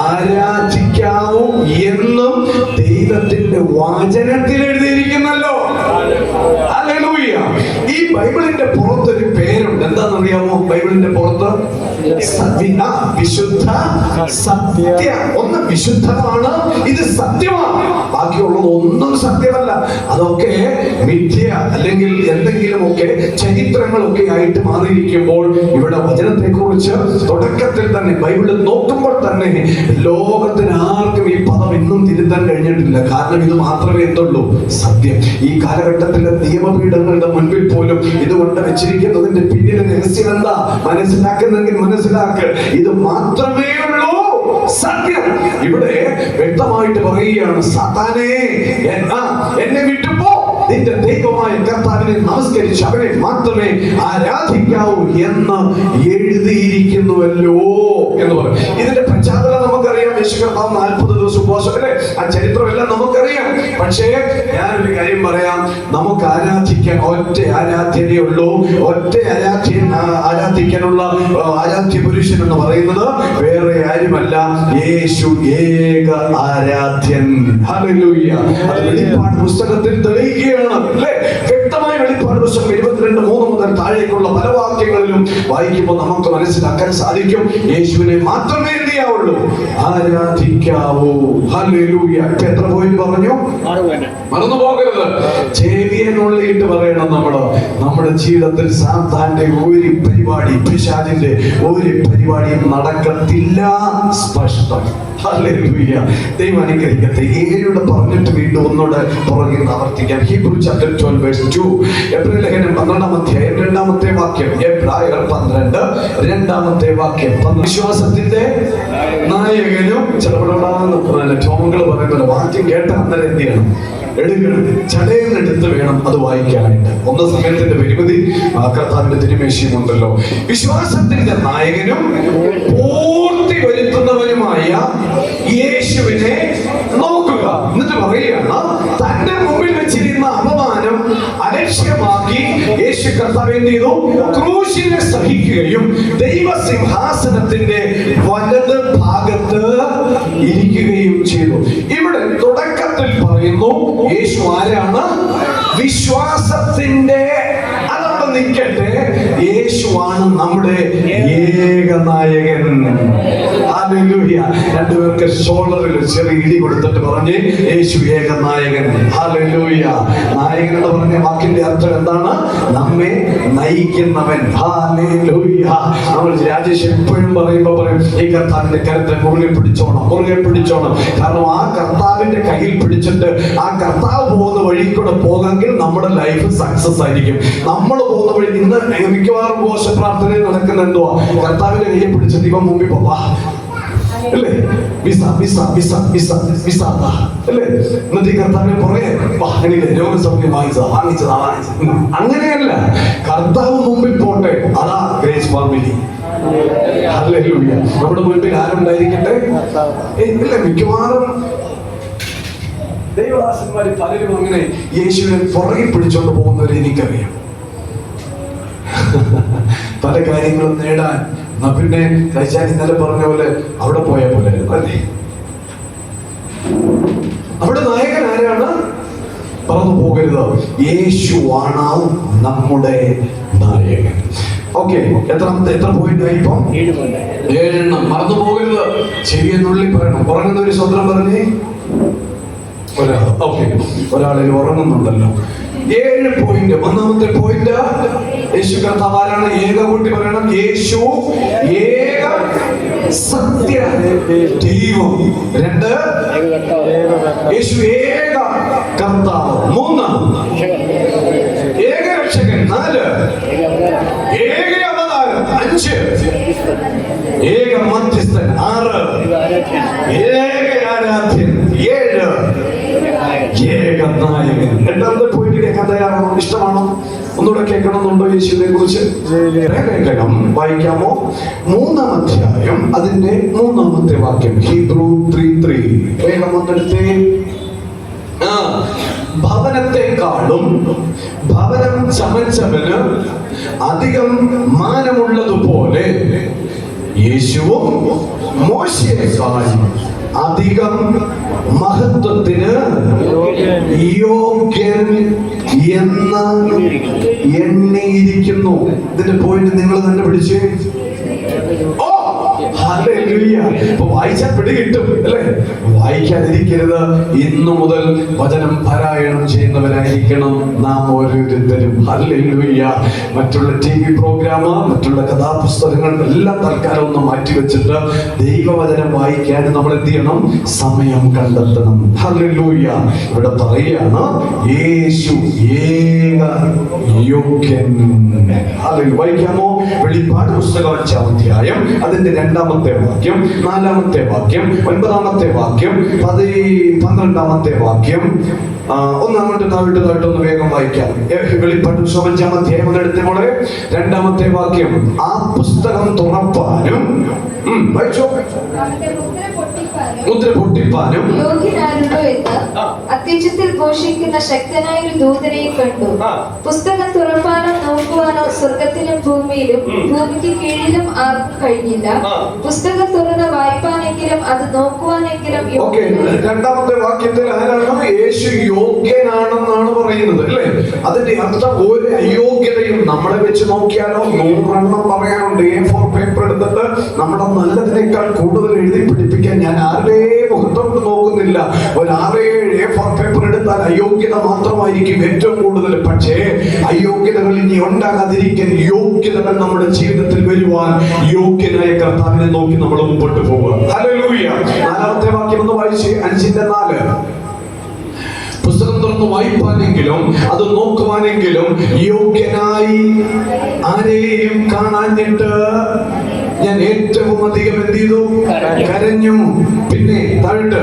ആരാധിക്കാവൂ എന്നും ദൈവത്തിന്റെ വചനത്തിൽ എഴുതിയിരിക്കുന്നല്ലോ. ഹല്ലേലൂയ. ഈ ബൈബിളിന്റെ പുറത്തൊരു പേരുണ്ട്. എന്താണെന്നറിയാമോ? ബൈബിളിന്റെ പുറത്ത് വിശുദ്ധ സത്യ. ഒന്ന് വിശുദ്ധമാണ്, ഇത് സത്യമാണ്. ബാക്കിയുള്ളത് ഒന്നും സത്യമല്ല. അതൊക്കെ മിഥ്യ അല്ലെങ്കിൽ എന്തെങ്കിലുമൊക്കെ ചരിത്രങ്ങളൊക്കെ ആയിട്ട് മാറിയിരിക്കുമ്പോൾ ഇവിടെ വചനത്തെ കുറിച്ച് തുടക്കത്തിൽ തന്നെ ബൈബിളിൽ നോക്കുമ്പോൾ തന്നെ ലോകത്തിന് ആർക്കും ഈ പദം ഇന്നും തിരുത്താൻ കഴിഞ്ഞിട്ടില്ല. കാരണം ഇത് മാത്രമേ എന്തുള്ളൂ? സത്യം. ഈ കാലഘട്ടത്തിലെ നിയമപീഠങ്ങളുടെ മുൻപിൽ പോലും ഇതുകൊണ്ട് വെച്ചിരിക്കുന്നതിന്റെ പിന്നിലെ രഹസ്യം എന്താ? മനസ്സിലാക്കുന്നെങ്കിൽ മനസ്സിലാക്ക്, ഇത് മാത്രമേ ഉള്ളൂ സത്യം. ഇവിടെ വ്യക്തമായിട്ട് പറയുകയാണ്, സാത്താനേ എന്നെ വിട്ടുപോ, നിന്റെ ദൈവമായ കർത്താവിനെ നമസ്കരിച്ച് അവനെ മാത്രമേ ആരാധിക്കാവൂ എന്ന് എഴുതിയിരിക്കുന്നുവല്ലോ എന്ന് പറയും. ഇതിന്റെ പശ്ചാത്തലം നമുക്കറിയാം. യേശു കർത്താവ് 40 ദിവസം ഉപവാസം, അല്ലേ? ആ ചരിത്രമെല്ലാം നമുക്കറിയാം. പക്ഷേ ഞാനൊരു കാര്യം പറയാം, നമുക്ക് ആരാധിക്കാൻ ഒറ്റ ആരാധ്യനേ ഉള്ളൂ. ഒറ്റ ആരാധിക്കാനുള്ള ആരാധ്യ പുരുഷൻ എന്ന് പറയുന്നത് വേറെ ആരുമല്ല, യേശു ഏക ആരാധ്യൻ. ഹല്ലേലൂയ. അത് വെളിപ്പാട് പുസ്തകത്തിൽ തെളിയിക്കുകയാണ്, അല്ലേ? വ്യക്തമായ വെളിപ്പാട് പുസ്തകം 22:3 മുതൽ താഴേക്കുള്ള പല വാക്യങ്ങളിലും വായിക്കുമ്പോൾ നമുക്ക് മനസ്സിലാക്കാൻ സാധിക്കും, യേശുവിനെ മാത്രമേ എന്ത് ചെയ്യാവുള്ളൂ? ആരാധിക്കാവൂ. ഹല്ലേലൂയ. ഇപ്പൊ എത്ര പോയിന്റ് പറഞ്ഞു? മറന്നു പോകരുത്. ചെവിയനുള്ളിട്ട് പറയണം. നമ്മുടെ ജീവിതത്തിൽ സാത്താന്റെ ഒരു പരിപാടി, പിശാചിന്റെ ഒരു പരിപാടിയും നടക്കത്തില്ല. സ്പഷ്ടം. ഹല്ലേലൂയ. ദൈവം അനുഗ്രഹിക്കട്ടെ. 7 പറഞ്ഞിട്ട് വീണ്ടും ഒന്നുകൂടെ പുറകിൽ ആവർത്തിക്കാം. Hebrew chapter 12:2. എബ്രായ ലേഖനം 12-ാം അധ്യായം 2-ാമത്തെ വാക്യം. എബ്രായർ 12 2-ാമത്തെ വാക്യം. വിശ്വാസത്തിന്റെ നായകനും ചിലപ്പോഴുണ്ടാകുന്ന ടോമുകൾ പറയുന്നത് വാക്യം കേട്ട അന്നേരം എന്ത് ചെയ്യണം? എടുക്കണം, ചടയെന്നെടുത്ത് വേണം അത് വായിക്കാനായിട്ട്. ഒന്ന് സമയത്തിന്റെ പരിമിതി, കർത്താവിന്റെ തിരുമേശിയും ഉണ്ടല്ലോ. വിശ്വാസത്തിന്റെ നായകനും പൂർത്തി വരുത്തുന്നവനുമായ യേശുവിനെ നോക്കുക. എന്നിട്ട് പറയുകയാണ്, തന്റെ മുമ്പിൽ വെച്ചിരുന്ന അപമാനം അലക്ഷ്യമാക്കി യേശു കർത്താവ് എന്ത് ചെയ്തു? ക്രൂശിനെ സഹിക്കുകയും ദൈവസിംഹാസനത്തിന്റെ വലത് ഭാഗത്ത് ഇരിക്കുകയും ചെയ്തു. ഇവിടെ തുടക്കത്തിൽ പറയുന്നു യേശു ആരാണ്? വിശ്വാസത്തിന്റെ, അതവിടെ നിൽക്കട്ടെ, യേശുവാണ് നമ്മുടെ ഏകനായകൻ. ഹല്ലേലൂയ. രണ്ടുപേർക്ക് ഷോൾഡറിൽ ചെറിയ ഇടി കൊടുത്തിട്ട് പറഞ്ഞ് യേശു ഏകനായകൻ. ഹല്ലേലൂയ. നായകൻ എന്ന് പറഞ്ഞ വാക്കിന്റെ അർത്ഥം എന്താണ്? നമ്മെ നയിക്കുന്നവൻ. ഹല്ലേലൂയ. നമ്മൾ രാജേഷ് എപ്പോഴും പറയുമ്പോ പറയും, ഈ കർത്താവിന്റെ കരുത്തെ മുറുകെ പിടിച്ചോണം, മുറുകെ പിടിച്ചോണം. കാരണം ആ കർത്താവിന്റെ കയ്യിൽ പിടിച്ചിട്ട് ആ കർത്താവ് പോകുന്ന വഴി കൂടെ പോകാമെങ്കിൽ നമ്മുടെ ലൈഫ് സക്സസ് ആയിരിക്കും. നമ്മൾ പോകുന്ന വഴി ഇന്ന് മിക്കവാറും ഘോഷ പ്രാർത്ഥനയിൽ നടക്കുന്ന എന്തുവാ? കർത്താവിന്റെ കയ്യെ പിടിച്ചിട്ട് ഇവൻ മുമ്പിൽ പോവാ അല്ലേ? Visa visa visa visa visa അല്ലേ? എന്നിട്ട് ഈ കർത്താവിനെ പുറകെ എനിക്ക് രോഗസൗഖ്യം വാങ്ങിച്ചതാ. അങ്ങനെയല്ല, കർത്താവ് മുമ്പിൽ പോട്ടെ. അതാ ഗ്രേസ് ഫാമിലി. ഹല്ലേലൂയ. നമ്മുടെ മുൻപിൽ ആരുണ്ടായിരിക്കട്ടെ? ഇല്ല, മിക്കവാറും ദൈവദാസന്മാര് പലരും അങ്ങനെ യേശുവിനെ പുറകെ പിടിച്ചോണ്ട് പോകുന്നവരെ എനിക്കറിയാം. പല കാര്യങ്ങളും നേടാൻ. പിന്നെ കഴിച്ചാൽ ഇന്നലെ പറഞ്ഞ പോലെ അവിടെ പോയ പോലെ അല്ലേ? അവിടെ നായകൻ ആരാണ്? പറന്നു പോകരുത്. യേശുവാണ് നമ്മുടെ നായകൻ. ഓക്കെ, എത്ര പോയിന്റ് ആയി? ഇപ്പം 7 മറന്നു പോകരുത്. ചെവിയെന്നുള്ളിൽ പറയണം. ഉറങ്ങുന്ന ഒരു സ്വന്തം പറഞ്ഞേ. ഒരാളിൽ ഉറങ്ങുന്നുണ്ടല്ലോ. 7 പോയിന്റ്. ഒന്നാമത്തെ പോയിന്റ്, യേശു കർത്താവ് ആരാണ്? ഏക കൂട്ടി പറയണം. യേശു ഏക സത്യ ദൈവം. 2, യേശു ഏക കർത്താവ്. 3, ഏക രക്ഷകൻ. 4, ഏക അവതാരം. 5, ഏക മധ്യസ്ഥൻ. 6, ഏക ആരാധ്യൻ. 7, ഏക നായകൻ. എട്ടാമത്തെ പോയിന്റ് കേൾക്കാൻ തയ്യാറാണോ? ഇഷ്ടമാണോ? ഒന്നുകൂടെ കേൾക്കണമെന്നുണ്ടോ യേശുവിനെ കുറിച്ച്? കേൾക്കണം. വായിക്കാമോ? 3-ാം അധ്യായം അതിന്റെ 3-ാമത്തെ വാക്യം. ഹീബ്രു 3:3. വേഗം ഒന്നെടുത്തേ. ഭവനത്തെക്കാളും ഭവനം ചമച്ചവന് അധികം മാനമുള്ളതുപോലെ യേശുവും മോശയെക്കാൾ അധികം മഹത്വത്തിന് യോഗ്യൻ എന്ന് എണ്ണിയിരിക്കുന്നു. ഇതിന്റെ പോയിന്റ് നിങ്ങൾ തന്നെ പിടിച്ച്. വായിച്ചാൽ പിടികിട്ടും അല്ലേ? വായിക്കാതിരിക്കരുത്. ഇന്നു മുതൽ വചനം പാരായണം ചെയ്യുന്നവരായിരിക്കണം നാം ഓരോരുത്തരും. ഹല്ലേലൂയ. മറ്റുള്ള TV പ്രോഗ്രാം, മറ്റുള്ള കഥാപുസ്തകങ്ങൾ എല്ലാം തൽക്കാലം ഒന്ന് മാറ്റിവെച്ചിട്ട് ദൈവവചനം വായിക്കാൻ നമ്മൾ എന്ത് ചെയ്യണം? സമയം കണ്ടെത്തണം. ഹല്ലേലൂയ. ഇവിടെ പറയുകയാണ് യേശു ഏക യോഗ്യൻ. ഹല്ലേലൂയ. വായിക്കാമോ? വെളിപ്പാട് പുസ്തകം 5-ാം അധ്യായം അതിന്റെ 2-ാമത്തെ വാക്യം, 4-ാമത്തെ വാക്യം, 9-ാമത്തെ വാക്യം, 12-ാമത്തെ വാക്യം. ഒന്നാമത്തെ താഴോട്ട് വേഗം വായിക്കാം. വെളിപ്പാട് പുസ്തകം 5-ാം അധ്യായം എടുത്തേ മോളെ. 2-ാമത്തെ വാക്യം. ആ പുസ്തകം തുറപ്പാനും മുദ്ര പൊട്ടിപ്പാനും യോഗ്യനാരുണ്ടോ എന്ന് അത്യുച്ചത്തിൽ ഘോഷിക്കുന്ന ശക്തനായ ഒരു ദൂതനെയും കണ്ടു. പുസ്തകം തുറപ്പാനോ നോക്കുവാനോ സ്വർഗത്തിലും ഭൂമിയിലും ഭൂമിക്ക് കീഴിലും ആർക്കും കഴിഞ്ഞില്ല. പുസ്തകം തുറന്ന് വായിപ്പാനെങ്കിലും അത് നോക്കുവാനെങ്കിലും. 2-ാമത്തെ വാക്യത്തിൽ ആരാണ്? യേശു യോഗ്യനാണെന്നാണ് പറയുന്നത് അല്ലേ? അതിന്റെ അർത്ഥം ഒരു അയോഗ്യതയും നമ്മളെ വെച്ച് നോക്കിയാലോ 100 പറയാനുണ്ട്. A4 പേപ്പർ എടുത്തിട്ട് നമ്മുടെ നല്ലതിനേക്കാൾ കൂടുതൽ എഴുതി പിടിപ്പിക്കാൻ ഞാൻ ആരുടെ മുഖത്തോട്ട് നോക്കുന്നില്ല. ഒരു 6-7 A4 പേപ്പർ എടുത്താൽ അയോഗ്യത മാത്രമായിരിക്കും ഏറ്റവും കൂടുതൽ. പക്ഷേ അയോഗ്യതകൾ ഇനി ഉണ്ടാകാതിരിക്കാൻ യോഗ്യതകൾ നമ്മുടെ ജീവിതത്തിൽ വരുവാൻ യോഗ്യനായ കർത്താവിനെ നോക്കി നമ്മൾ മുമ്പോട്ട് പോവുക. ഹല്ലേലൂയ. 4-ാമത്തെ വാക്യം ഒന്ന് വായിച്ച്. 5-4. പുസ്തകം തുറന്ന് വായിപ്പാനെങ്കിലും അത് നോക്കുവാനെങ്കിലും യോഗ്യനായി ആരെയും കാണാഞ്ഞിട്ട് ഞാൻ ഏറ്റവും അധികം എന്ത് ചെയ്തു? കരഞ്ഞു. പിന്നെ താഴോട്ട്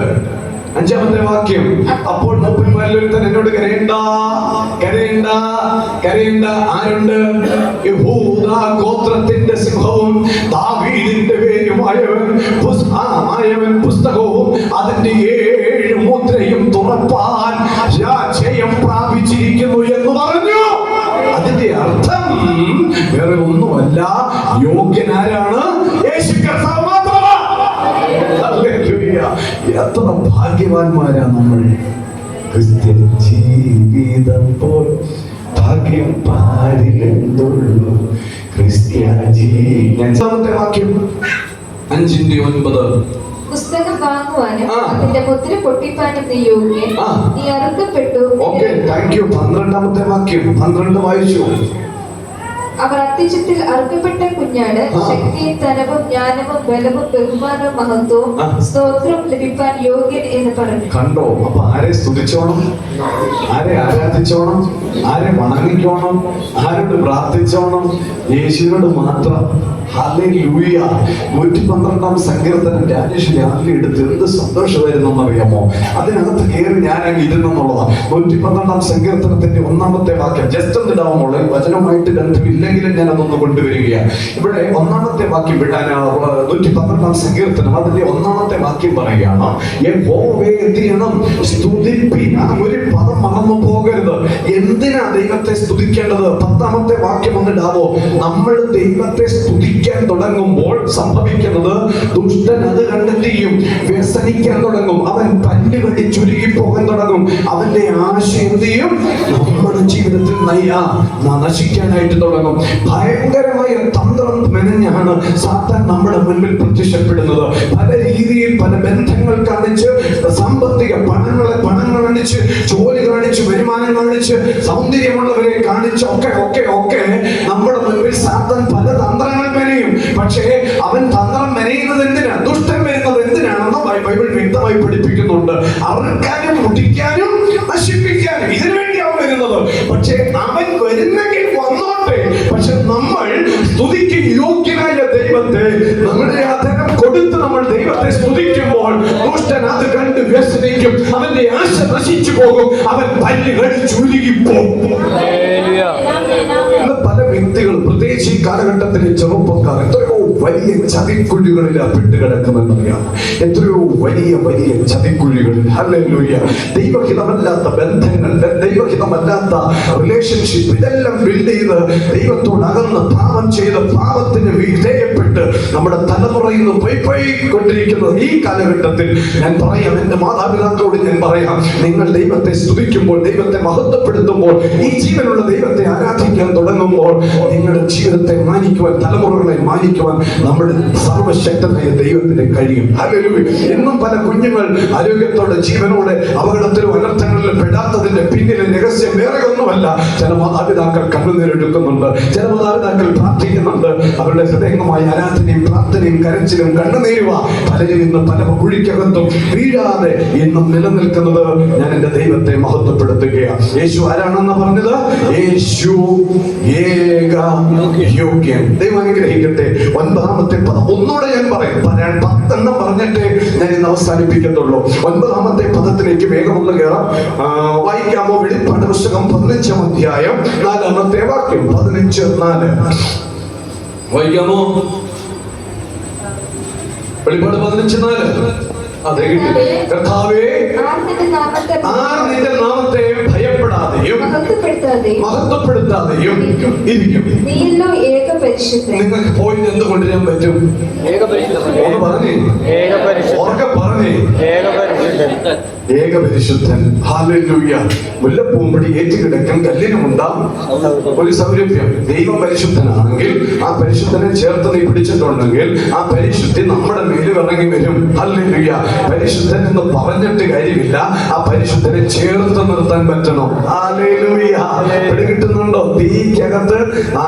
5-ാമത്തെ വാക്യം. അപ്പോൾ മൂപ്പന്മാരിലൊരുത്തൻ എന്നോട് കരയണ്ട, കരയണ്ട, കരയണ്ട. ആരുണ്ട്? യഹൂദാ ഗോത്രത്തിന്റെ സിംഹവും ദാവീദിന്റെ വേരുമായവൻ പുസ്തകവും അതിന്റെ 7 മുദ്രയും തുറപ്പാൻ ജയം പ്രാപിച്ചിരിക്കുന്നു എന്ന് പറഞ്ഞു. അതിന്റെ അർത്ഥം വേറെ ഒന്നുമല്ല. യോഗ്യനാരാണ്? യേശു കർത്താവ് മാത്രമാണ്. ഹല്ലേലൂയ. എത്ര ഭാഗ്യവാന്മാരാ നമ്മൾ. ക്രിസ്ത്യൻ ജീവിതം പോൽ ഭാഗ്യം പാരിലെന്തുള്ളൂ. അഞ്ചാമത്തെ വാക്യം 5:9. പുസ്തകം വാങ്ങുവാനും അതിന്റെ മുദ്ര പൊട്ടിപ്പാനും നീ യോഗ്യൻ. നീ അറുക്കപ്പെട്ടു. Okay, thank you. 12ാമത്തെ വാക്യം 12 വായിച്ചു. അവർ അത്യുച്ചത്തിൽ അറുക്കപ്പെട്ട കുഞ്ഞാട് ശക്തിയും ധനവും ജ്ഞാനവും ബലവും ബഹുമാനവും മഹത്വവും സ്തോത്രം ലഭിപ്പാൻ യോഗ്യൻ എന്ന് പറഞ്ഞു. കണ്ടോ? അപ്പൊ ആരെ സ്തുതിച്ചോണം? ആരെ ആരാധിച്ചോണം? ആരെ വണങ്ങിക്കോണം? ആരോട് പ്രാർത്ഥിച്ചോണം? യേശുവിനോട് മാത്രം. ഹല്ലേലൂയ. 112ാം സങ്കീർത്തനം രാജേഷ് രാവിലെ എടുത്ത് എന്ത് സന്തോഷമായിരുന്നു എന്നറിയാമോ? അതിനകത്ത് കയറി ഞാൻ അങ്ങ് ഇരുന്നെന്നുള്ളതാ. 112ാം സങ്കീർത്തനത്തിന്റെ 1ാമത്തെ വാക്യം ജസ്റ്റ് ഒന്ന് ഇടാവുമ്പോൾ വചനമായിട്ട് ബന്ധമില്ലെങ്കിലും ഞാൻ അതൊന്ന് കൊണ്ടുവരികയാണ്. ഇവിടെ 1ാമത്തെ വാക്യം വിടാൻ 112ാം സങ്കീർത്തനം അതിന്റെ 1ാമത്തെ വാക്യം പറയുകയാണ്, യഹോവയെ എന്ത് ചെയ്യണം? സ്തുതിപ്പിൻ. ആ ഒരു പദം മറന്നു പോകരുത്. എന്തിനാ ദൈവത്തെ സ്തുതിക്കേണ്ടത്? 10ാമത്തെ വാക്യം ഒന്നിടാവോ? നമ്മൾ ദൈവത്തെ സ്തുതിക്കാൻ തുടങ്ങുമ്പോൾ സംഭവിക്കുന്നത്, ദുഷ്ടൻ അത് കണ്ടെത്തി വ്യസനിക്കാൻ തുടങ്ങും. അവൻ പല്ലുകടി ചുരുങ്ങി പോകാൻ തുടങ്ങും. അവന്റെ ആശ എന്ത് ചെയ്യും? നമ്മുടെ ജീവിതത്തിൽ നശിക്കാനായിട്ട് തുടങ്ങും. ഭയങ്കരമായ തന്ത്രം മെനഞ്ഞാണ് സാത്താൻ നമ്മുടെ മുൻപിൽ പ്രത്യക്ഷപ്പെടുന്നത്. പല രീതിയിൽ പല ബന്ധങ്ങൾ കാണിച്ച്, സാമ്പത്തിക പണം കാണിച്ച്, ജോലി കാണിച്ച്, വരുമാനം കാണിച്ച്, സൗന്ദര്യമുള്ളവരെ കാണിച്ച് ഒക്കെ നമ്മുടെ മുൻപിൽ സാത്താൻ പല തന്ത്രങ്ങൾ മെനയും. പക്ഷേ അവൻ തന്ത്രം മെനയുന്നത് എന്തിനാ? ദുഷ്ടൻ വരുന്നത് എന്തിനാണെന്ന് ബൈബിൾ വ്യക്തമായി പഠിപ്പിക്കുന്നുണ്ട്. അറുക്കാനും മുടിക്കാനും നശിപ്പിക്കാനും ഇതിനുവേണ്ടി അവൻ വരുന്നത്. പക്ഷേ അവൻ വരുന്നെങ്കിൽ വന്നോട്ടെ. പക്ഷെ നമ്മൾ സ്തുതിക്ക് യോഗ്യനായ ദൈവത്തെ, നമ്മുടെ ആദരം കൊടുത്ത് നമ്മൾ ദൈവത്തെ സ്തുതിക്കുമ്പോൾ ദുഷ്ടൻ അത് കണ്ട് വ്യസനിക്കും. അവന്റെ ആശ നശിച്ചു പോകും. അവൻ പല്ലുകൾ ചുരുങ്ങിപ്പോകും. പല വ്യക്തികൾ, പ്രത്യേകിച്ച് ഈ കാലഘട്ടത്തിലെ ചെറുപ്പക്കാർ എത്രയോ വലിയ ചതിക്കുഴികളിൽ പെട്ടുകിടക്കുമെന്നറിയാം. എത്രയോ വലിയ ചതിക്കുഴികളിൽ. ഹല്ലേലൂയ. ദൈവഹിതമല്ലാത്ത ബന്ധങ്ങൾ, ദൈവഹിതമല്ലാത്ത റിലേഷൻഷിപ്പ്, ഇതെല്ലാം ബിൽഡ് ചെയ്ത് ദൈവത്തോട് അകന്ന് പാപം ചെയ്ത് പാപത്തിന് വിധേയപ്പെട്ട് നമ്മുടെ തലമുറയിൽ നിന്ന് പോയിക്കൊണ്ടിരിക്കുന്നത് ഈ കാലഘട്ടത്തിൽ ഞാൻ പറയാം, എന്റെ മാതാപിതാക്കളോട് ഞാൻ പറയാം, നിങ്ങൾ ദൈവത്തെ സ്തുതിക്കുമ്പോൾ, ദൈവത്തെ മഹത്വപ്പെടുത്തുമ്പോൾ, ഈ ജീവനുള്ള ദൈവത്തെ ആരാധിക്കാൻ തുടങ്ങുമ്പോൾ നിങ്ങളുടെ ജീവിതത്തെ മാനിക്കുവാൻ, തലമുറകളെ മാനിക്കുവാൻ നമ്മുടെ സർവശക്തനായ ദൈവത്തിന് കഴിയും. ഹല്ലേലൂയ. ഇന്നും പല കുഞ്ഞുങ്ങൾ ആരോഗ്യത്തോടെ ജീവനോടെ അപകടത്തിലും അനർത്ഥങ്ങളിലും പെടാത്തതിന്റെ പിന്നിലെ രഹസ്യം വേറെ ഒന്നുമല്ല. ചില മാതാപിതാക്കൾ കണ്ണുനീരെടുക്കുന്നുണ്ട്, ചില മാതാപിതാക്കൾ പ്രാർത്ഥിക്കുന്നുണ്ട്. അവരുടെ ഹൃദയമായ ആരാധനയും പ്രാർത്ഥനയും കരച്ചിലും കണ്ണുനീരുവാ പലരും ഇന്ന് പല കുഴിക്കകത്തും വീഴാതെ ഇന്നും നിലനിൽക്കുന്നത്. ഞാൻ എന്റെ ദൈവത്തെ മഹത്വപ്പെടുത്തുകയാണ്. യേശു ആരാണെന്ന് പറഞ്ഞത്? യേശു ഏക യോഗ്യൻ. ദൈവം അനുഗ്രഹിക്കട്ടെ. 9ാമത്തെ പദം ഒന്നുകൂടെ ഞാൻ പറയാം. 10 പറഞ്ഞിട്ട് ഞാൻ ഇന്ന് അവസാനിപ്പിക്കത്തുള്ളൂ. 9ാമത്തെ പദത്തിലേക്ക് വേഗം ഒന്ന് കയറാം. വായിക്കാമോ? വെളിപ്പാട് പുസ്തകം 15ാം അധ്യായം 4ാമത്തെ വാക്യം. 15:4 വായിക്കാമോ? വെളിപ്പാട് 15:4. അതെ, കർത്താവേ, ആർ നിന്റെ നാമത്തെ ഭയപ്പെടാതെയും മഹത്വപ്പെടുത്താതെയും ഇരിക്കും. നിങ്ങൾക്ക് പോയിട്ട് എന്ത് കൊണ്ടുവരാൻ പറ്റും? ഒന്ന് പറഞ്ഞേ, ഉറക്കെ പറഞ്ഞേ, ഏകപരിശുദ്ധൻ. ഹല്ലേലൂയ. മുല്ലപ്പൂമ്പടി ഏറ്റുകിടക്കാൻ കല്ലിനുമുണ്ടാകും ഒരു സൗരഭ്യം. ദൈവം പരിശുദ്ധനാണെങ്കിൽ ആ പരിശുദ്ധനെ ചേർത്ത് നീ പിടിച്ചിട്ടുണ്ടെങ്കിൽ ആ പരിശുദ്ധി നമ്മുടെ മേലിൽ ഇറങ്ങി വരും. ഹല്ലേലൂയ. പരിശുദ്ധൻ എന്ന് പറഞ്ഞിട്ട് കാര്യമില്ല, ആ പരിശുദ്ധനെ ചേർത്ത് നിർത്താൻ പറ്റണം. ഹല്ലേലൂയ. കിട്ടുന്നുണ്ടോ? തീക്കകത്ത് ആ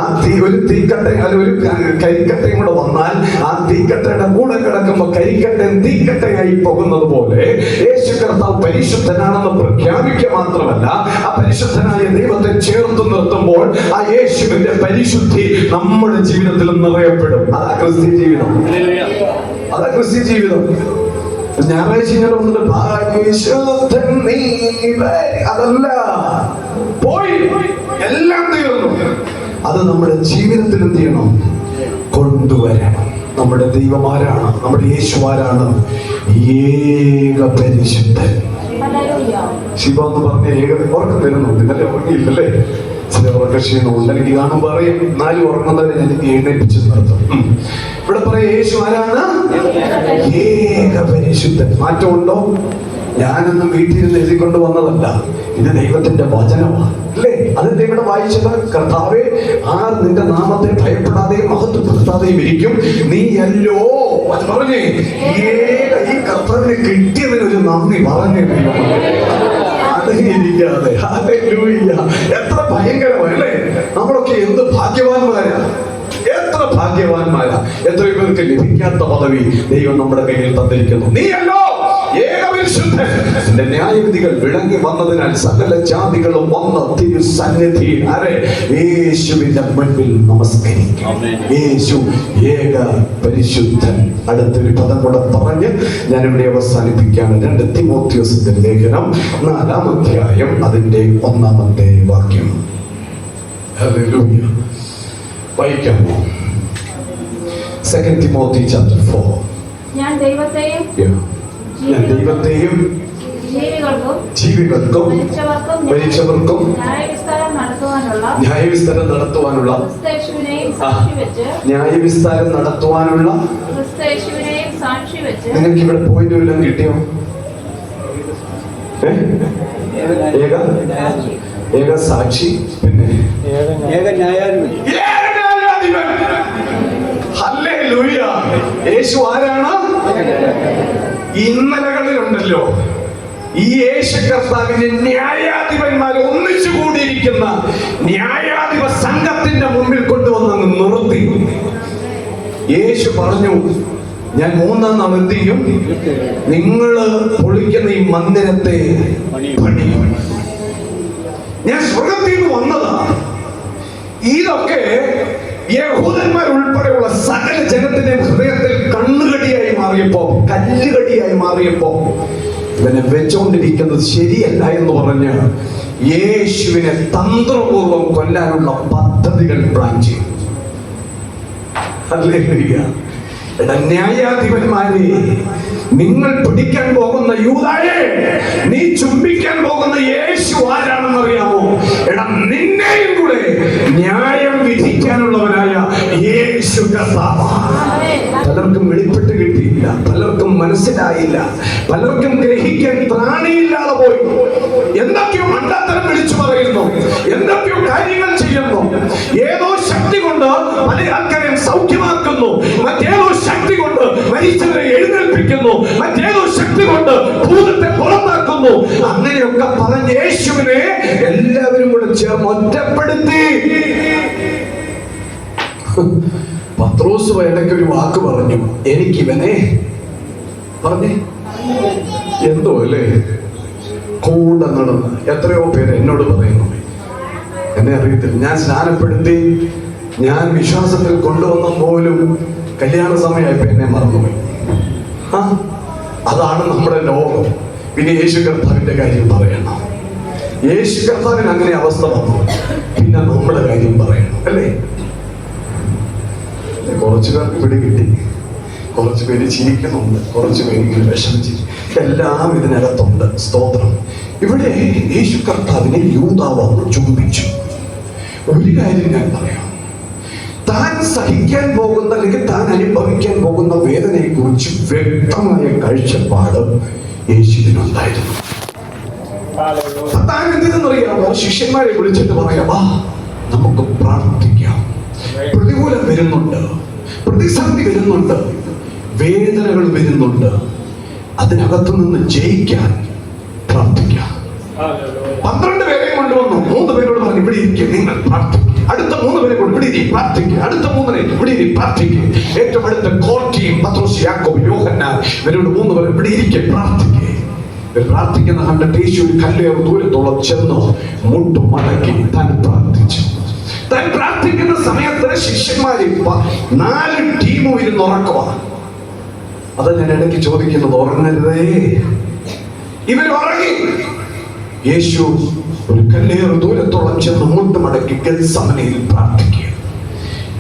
ഒരു തീക്കട്ട ഒരു കരിക്കട്ടയും കൂടെ വന്നാൽ ആ തീക്കട്ടയുടെ കൂടെ കിടക്കുമ്പോ കരിക്കട്ടൻ തീക്കട്ടയായി പോകുന്നത് പോലെ യേശു കർത്താവ് പരിശുദ്ധനാണെന്ന് പ്രഖ്യാപിക്കുക മാത്രമല്ല, ആ പരിശുദ്ധനായ ദൈവത്തെ ചേർത്ത് നിർത്തുമ്പോൾ ആ യേശുവിന്റെ പരിശുദ്ധി നമ്മുടെ ജീവിതത്തിൽ നിറയപ്പെടും. അതാ ക്രിസ്ത്യ ജീവിതം. അതാ ക്രിസ്ത്യ ജീവിതം. ഞായറാഴ്ച ഇങ്ങനെ വന്നിട്ട് അതല്ല, പോയി എല്ലാം തീർന്നു. അത് നമ്മുടെ ജീവിതത്തിൽ എന്ത് ചെയ്യണം? കൊണ്ടുവരണം. നമ്മുടെ ദൈവമാരാണ്, നമ്മുടെ യേശുവാരാണ്? ഏക പരിശുദ്ധൻ. ശിവ എന്ന് പറഞ്ഞ ഏക ഉറക്കം വരുന്നുണ്ട്. ഇന്നലെ ഉറങ്ങിയില്ലല്ലേ? ചില ഉറക്കം ഉറക്കക്ഷീണമുണ്ട്, എനിക്ക് കാണുമ്പോൾ അറിയാം. 4 ഉറങ്ങുന്നവരെ ഞാൻ എഴുന്നേൽപ്പിച്ച് നിർത്തും. ഇവിടെ പറയാം, യേശു ആരാണ്? ഏകപരിശുദ്ധൻ. മാറ്റമുണ്ടോ? ഞാനൊന്നും വീട്ടിൽ നിന്ന് എഴുതിക്കൊണ്ട് വന്നതല്ല, ഇത് ദൈവത്തിന്റെ വചനമാണ്, അല്ലേ? അതിന്റെ ഇവിടെ വായിച്ചത്, കർത്താവേ, ആർ നിന്റെ നാമത്തെ ഭയപ്പെടാതെയും മഹത്വപ്പെടുത്താതെയും ഇരിക്കും, നീയല്ലോ. അത് പറഞ്ഞേ, ഈ കർത്താവിനെ കിട്ടിയതിനൊരു നന്ദി പറഞ്ഞേ. അടങ്ങിയിരിക്കാതെ. ഹല്ലേലൂയ. എത്ര ഭയങ്കരമല്ലേ! നമ്മളൊക്കെ എന്ത് ഭാഗ്യവാന്മാരാ, എത്ര ഭാഗ്യവാന്മാരാ! എത്രയോ പേർക്ക് ലഭിക്കാത്ത പദവി ദൈവം നമ്മുടെ കയ്യിൽ തന്നിരിക്കുന്നു. നീയല്ലോ ഏകപരിശുദ്ധൻ. നിന്റെ ന്യായവിധികൾ വിളങ്ങി വന്നതിനാൽ സകല ജാതികളും വന്ന് തിരുസന്നിധിയിൽ യേശുവിന്റെ മുൻപിൽ നമസ്കരിക്കും. യേശു ഏക പരിശുദ്ധൻ. അടുത്തൊരു പദം കൂടെ പറഞ്ഞ് ഞാനിവിടെ അവസാനിപ്പിക്കുകയാണ്. 2 തിമോഥെയോസിന്റെ ലേഖനം 4-ാം അധ്യായം അതിന്റെ 1-ാമത്തെ വാക്യം. ഹല്ലേലൂയ. വായിക്കാമോ? 2 Timothy chapter 4. ഞാൻ ദൈവത്തെയും ജീവികൾക്കും മരിച്ചവർക്കും ന്യായവിസ്താരം നടത്തുവാനുള്ള നിങ്ങൾക്ക് ഇവിടെ പോയിന്റ് വല്ലതും കിട്ടിയോ? ഏക സാക്ഷി, പിന്നെ ഏക ന്യായാധിപൻ. ഹല്ലേലൂയ. യേശു ആരാണ്? ഇന്നലകളിലുണ്ടല്ലോ ഈ യേശു കർത്താവിന്റെ ന്യായാധിപന്മാർ ഒന്നിച്ചു കൂടിയിരിക്കുന്ന ന്യായാധിപ സംഘത്തിന്റെ മുമ്പിൽ കൊണ്ടുവന്ന് നിർത്തി. യേശു പറഞ്ഞു, ഞാൻ 3-ാം നാൾ എന്ത് ചെയ്യും? നിങ്ങള് പൊളിക്കുന്ന ഈ മന്ദിരത്തെ പണിയും. ഞാൻ സ്വർഗത്തിൽ നിന്ന് വന്നതാ. ഇതൊക്കെ യഹൂദന്മാർ ഉൾപ്പെടെയുള്ള സകല ജനത്തിന്റെ ഹൃദയത്തിൽ കണ്ണുകടിയായി മാറിയപ്പോ, കല്ലുകടിയായി മാറിയപ്പോ, ഇവനെ വെച്ചുകൊണ്ടിരിക്കുന്നത് ശരിയല്ല എന്ന് പറഞ്ഞ് യേശുവിനെ തന്ത്രപൂർവം കൊല്ലാനുള്ള പദ്ധതികൾ പ്ലാൻ ചെയ്തു. ഹല്ലേലൂയ. ന്യായാധിപന്മാരെ, നിങ്ങൾ പിടിക്കാൻ പോകുന്ന യൂദായെ, നീ ചുംബിക്കാൻ പോകുന്ന യേശു ആരാണെന്ന് അറിയാമോ? നിന്നെയും കൂടെ ന്യായം വിധിക്കാനുള്ളവനായ യേശു കർത്താവ്. പലർക്കും വെളിപ്പെട്ട് കിട്ടിയില്ല, പലർക്കും മനസ്സിലായില്ല, പലർക്കും ഗ്രഹിക്കാൻ ത്രാണിയില്ലാതെ പോയി. എന്തൊക്കെയോ മണ്ടത്തരം വിളിച്ചു പറയുന്നു, എന്തൊക്കെയോ കാര്യങ്ങൾ ചെയ്യുന്നു. ഏതോ ശക്തി കൊണ്ട് പല ആൾക്കാരെയും സൗഖ്യമാക്കുന്നു, മറ്റേതോ ശക്തി കൊണ്ട് മരിച്ചവരെ എഴുന്നേൽപ്പിക്കുന്നു, മറ്റേതോ ശക്തി കൊണ്ട് ഭൂതത്തെ പുറത്താക്കുന്നു. അങ്ങനെയൊക്കെ പറഞ്ഞ യേശുവിനെ എല്ലാവരും കൂടെ ചേർന്ന് ഒറ്റപ്പെടുത്തി. പത്രോസ് ഇടയ്ക്ക് ഒരു വാക്ക് പറഞ്ഞു, എനിക്കിവനെ പറഞ്ഞേ എന്തോ അല്ലേ കൂടെ നടന്ന്. എത്രയോ പേര് എന്നോട് പറയുന്നു, എന്നെ അറിയത്തില്ല, ഞാൻ സ്നാനപ്പെടുത്തി, ഞാൻ വിശ്വാസത്തിൽ കൊണ്ടുവന്ന പോലും കല്യാണ സമയമായപ്പോ എന്നെ മറന്നുപോയി. അതാണ് നമ്മുടെ ലോകം. പിന്നെ യേശു കർത്താവിന്റെ കാര്യം പറയണം. യേശു കർത്താവിന് അങ്ങനെ അവസ്ഥ വന്നു, പിന്നെ നമ്മുടെ കാര്യം പറയണം, അല്ലേ? കുറച്ചു പേർക്ക് പിടികിട്ടി, കുറച്ചു പേര് ചിരിക്കുന്നുണ്ട്, കുറച്ചു പേര് വിഷമിച്ചിരി, എല്ലാം ഇതിനകത്തുണ്ട്. സ്തോത്രം. ഇവിടെ യേശു കർത്താവിനെ യൂദാ വന്ന് ചുംബിച്ചു. ഒരു കാര്യം ഞാൻ പറയാം, താൻ സഹിക്കാൻ പോകുന്ന അല്ലെങ്കിൽ താൻ അനുഭവിക്കാൻ പോകുന്ന വേദനയെ കുറിച്ച് വ്യക്തമായ കാഴ്ചപ്പാട് യേശുവിനുണ്ടായിരുന്നു. താൻ എന്തിനെന്നറിയാമോ? ശിഷ്യന്മാരെ വിളിച്ചിട്ട് പറയാം, നമുക്ക് പ്രാർത്ഥിക്കാം, പ്രതികൂലം വരുന്നുണ്ട്, പ്രതിസന്ധി വരുന്നുണ്ട്, വേദനകൾ വരുന്നുണ്ട്, അതിനകത്തു നിന്ന് ജയിക്കാൻ പ്രാർത്ഥിക്കാം. 12 പേരെ കൊണ്ടുവന്നു. 3 പേരോട് പറഞ്ഞു, ഇവിടെ ഇരിക്കും, നിങ്ങൾ പ്രാർത്ഥിക്കും. അടുത്ത 3 പേരെ കൊണ്ട് ഇവിടെ ഇരിക്കും, പ്രാർത്ഥിക്കുക. അടുത്ത 3 ഇവിടെ ഇരിക്കും, പ്രാർത്ഥിക്കുക. ഏറ്റവും അടുത്ത കോർട്ടിയും പത്രോസ്, യാക്കോബ്, യോഹന്നാൻ, ഇവരോട് 3 പേർ ഇവിടെ ഇരിക്കും, പ്രാർത്ഥിക്കുക. പ്രാർത്ഥിക്കുന്ന കണ്ടിട്ട് യേശു ഒരു കല്ലേറ് ദൂരത്തോളം ചെന്ന് മുട്ടു മടക്കി താൻ പ്രാർത്ഥിച്ചു. താൻ പ്രാർത്ഥിക്കുന്ന സമയത്ത് ശിഷ്യന്മാര് 4 ടീമും ഇരുന്ന് ഉറക്കുക. അത് ഞാൻ ഇടയ്ക്ക് ചോദിക്കുന്നത്, ഉറങ്ങരുതേ, ഇവർ ഉറങ്ങി. യേശു ഒരു കല്ലേറ് ദൂരത്തോളം ചെന്ന് മുട്ടു മടക്കി ഗെത്സമനയിൽ പ്രാർത്ഥിക്കുക.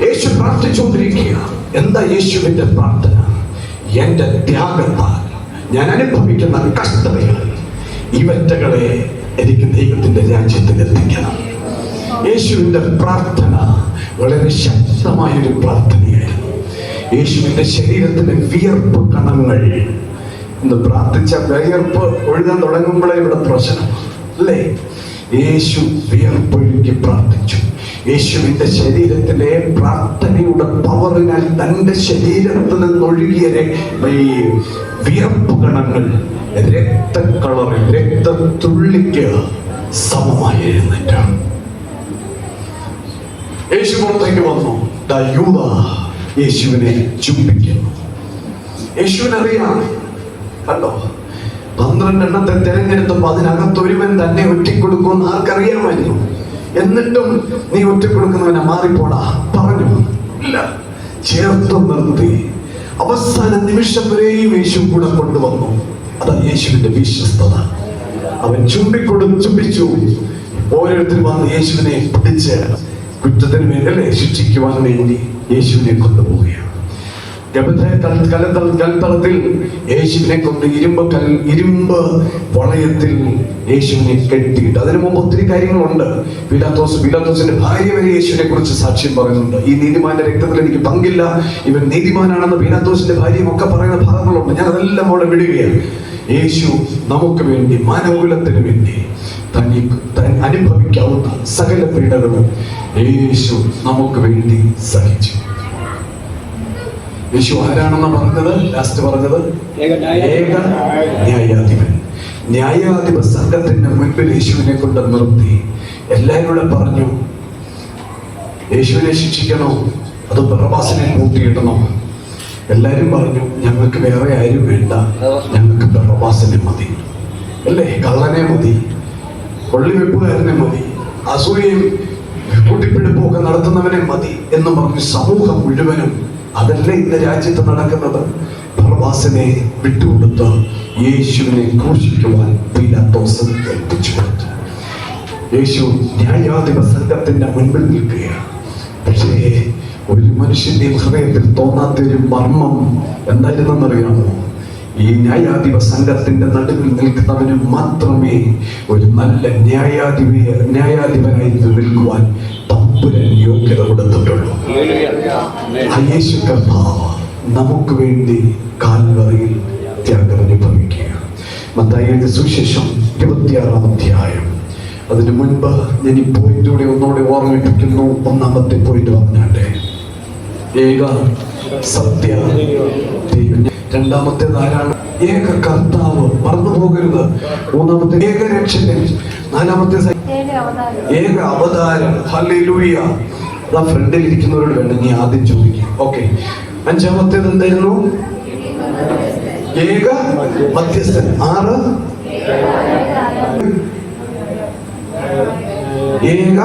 യേശു പ്രാർത്ഥിച്ചുകൊണ്ടിരിക്കുക. എന്താ യേശുവിന്റെ പ്രാർത്ഥന? എന്റെ ത്യാഗത്താൽ ഞാൻ അനുഭവിക്കുന്ന കഷ്ടതകൾ, ഇവറ്റകളെ എനിക്ക് ദൈവത്തിന്റെ രാജ്യത്തിൽ എത്തിക്കണം. യേശുവിന്റെ പ്രാർത്ഥന വളരെ ശക്തമായൊരു പ്രാർത്ഥനയായിരുന്നു. യേശുവിന്റെ ശരീരത്തിലെ വിയർപ്പ് കണങ്ങൾ, ഇന്ന് പ്രാർത്ഥിച്ച വിയർപ്പ് ഒഴുകാൻ തുടങ്ങുമ്പോഴേ ഇവിടെ പ്രശ്നം അല്ലേ? യേശു വിയർപ്പൊഴുകി പ്രാർത്ഥിച്ചു. യേശുവിന്റെ ശരീരത്തിലെ പ്രാർത്ഥനയുടെ പവറിനാൽ തന്റെ ശരീരത്തിൽ നിന്നൊഴുകിയ ഈ വിയർപ്പ് കണങ്ങൾ രക്തക്കളറിൽ രക്തത്തുള്ളിക്ക് സമമായി എഴുന്നേറ്റു. യേശു പുറത്തേക്ക് വന്നു. യൂദ യേശുവിനെ ചുംബിക്കുന്നു. യേശുവിനറിയാം, കണ്ടോ, 12 എണ്ണത്തെ തെരഞ്ഞെടുത്തപ്പോ അതിനകത്ത് ഒരുവൻ തന്നെ ഒറ്റിക്കൊടുക്കുമെന്ന് ആർക്കറിയാമായിരുന്നു. എന്നിട്ടും നീ ഒറ്റക്കൊടുക്കുന്നവനെ മാറിപ്പോടാ പറഞ്ഞു. ഇല്ല, ചേർത്ത് നിർത്തി. അവസാന നിമിഷം വരെയും യേശു കൂടെ കൊണ്ടുവന്നു. അതാ യേശുവിന്റെ വിശ്വസ്തത. അവൻ ചുംബിച്ചു. ഓരോരുത്തരും വന്ന് യേശുവിനെ പിടിച്ച് കുറ്റത്തിന് മേലല്ലേ ശിക്ഷിക്കുവാൻ വേണ്ടി യേശുവിനെ കൊണ്ടുപോവുകയാണ്. കൽത്തളത്തിൽ യേശുവിനെ കൊണ്ട് ഇരുമ്പ് വളയത്തിൽ യേശുവിനെ കെട്ടിയിട്ട്, അതിനു മുമ്പ് ഒത്തിരി കാര്യങ്ങളുണ്ട്. പീലാത്തോസിന്റെ ഭാര്യ വരെ യേശുവിനെ കുറിച്ച് സാക്ഷ്യം പറയുന്നുണ്ട്. ഈ നീതിമാന്റെ രക്തത്തിൽ എനിക്ക് പങ്കില്ല, ഇവൻ നീതിമാനാണെന്ന് പീലാത്തോസിന്റെ ഭാര്യയും ഒക്കെ പറയുന്ന ഭാഗങ്ങളുണ്ട്. ഞാൻ അതെല്ലാം അവിടെ വിടുകയാണ്. യേശു നമുക്ക് വേണ്ടി, മാനവകുലത്തിന് വേണ്ടി താൻ അനുഭവിക്കാവുന്ന സകല പീഡനവും യേശു നമുക്ക് വേണ്ടി സഹിച്ചു. യേശു ആരാണെന്ന് പറഞ്ഞത്? ലാസ്റ്റ് പറഞ്ഞത് ഏക ന്യായാധിപൻ. ന്യായാധിപ സംഘത്തിന്റെ മുൻപിൽ യേശുവിനെ കൊണ്ട് നിർത്തി. എല്ലാവരോടും പറഞ്ഞു, യേശുവിനെ ശിക്ഷിക്കണോ അതോ ബറബ്ബാസിനെ കൂട്ടിയിടണോ? എല്ലാരും പറഞ്ഞു, ഞങ്ങൾക്ക് വേറെ ആരും വേണ്ട, ഞങ്ങൾക്ക് ബറബ്ബാസിനെ മതി. അല്ലേ? കള്ളനെ മതി, കൊള്ളിവെപ്പുകാരനെ മതി, അസൂയയും കൂട്ടിപ്പിടിപ്പും ഒക്കെ നടത്തുന്നവനെ മതി എന്ന് പറഞ്ഞ് സമൂഹം മുഴുവനും, അതല്ലേ ഇന്ന് രാജ്യത്ത് നടക്കുന്നത്, ബറബ്ബാസിനെ വിട്ടുകൊടുത്ത് യേശുവിനെ ക്രൂശിക്കുവാൻ പീലാത്തോസ് ഏൽപ്പിച്ചു കൊടുത്തു. യേശു ന്യായാധിപ സംഘത്തിന്റെ മുൻപിൽ നിൽക്കുകയാണ്. പക്ഷേ ഒരു മനുഷ്യന്റെ ഹൃദയത്തിൽ തോന്നാത്തൊരു മർമ്മം എന്തായിരുന്നെന്നറിയാമോ? ഈ ന്യായാധിപ സംഘത്തിന്റെ നടുവിൽ നിൽക്കുന്നവന് മാത്രമേ ഒരു നല്ല ന്യായാധിപനായി നിൽക്കുവാൻ തമ്പുരാൻ യോഗ്യത കൊടുത്തിട്ടുള്ളൂ. ആ യേശു കർത്താവ് നമുക്ക് വേണ്ടി കാൽവറിയിൽ ത്യാഗം അനുഭവിക്കുക. മത്തായിയുടെ സുവിശേഷം 26-ാം അധ്യായം. അതിനു മുൻപ് ഞാൻ ഈ പോയിന്റൂടെ ഒന്നുകൂടെ ഓർമ്മിപ്പിക്കുന്നു. ഒന്നാമത്തെ പോയിന്റ് പറഞ്ഞാട്ടെ, ഏക സത്യ ദൈവം. രണ്ടാമത്തേത് ആരാണ്? ഏക കർത്താവ്, മറന്നു പോകരുത്. മൂന്നാമത്തെ ഏക രക്ഷകൻ. നാലാമത്തെ ഏക അവതാരം. ഹല്ലേലൂയ. അതാ ഫ്രണ്ടിൽ ഇരിക്കുന്നവരോട് വേണം നീ ആദ്യം ചോദിക്കും. ഓക്കെ. അഞ്ചാമത്തേത് എന്തായിരുന്നു? ഏക മധ്യസ്ഥൻ. 6 ഏക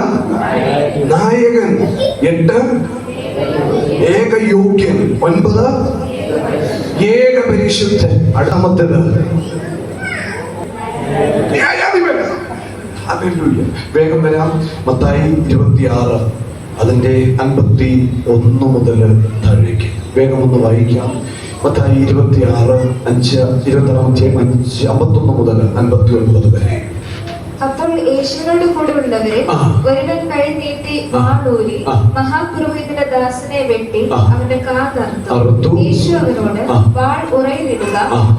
നായകൻ. 8 ഏക യോഗ്യൻ. 9 ഏക പരിശുദ്ധൻ. അടുത്താമത്തേത് ന്യായാധിപൻ. ഹല്ലേലൂയ. വേഗം വരാം. മത്തായി 26 അതിന്റെ 51 മുതൽ താഴേക്ക് വേഗം ഒന്ന് വായിക്കാം. മത്തായി 26:5 മുതൽ 59 വരെ. അപ്പോൾ യേശുവിനോട് കൂടെ ഉള്ളവരെ ഒരുവൻ കൈ നീട്ടി വാളൂരി മഹാപുരോഹിതന്റെ ദാസനെ വെട്ടി അവന്റെ കാതർത്തു. യേശു അവനോട്, വാൾ ഉറയിലിടുക,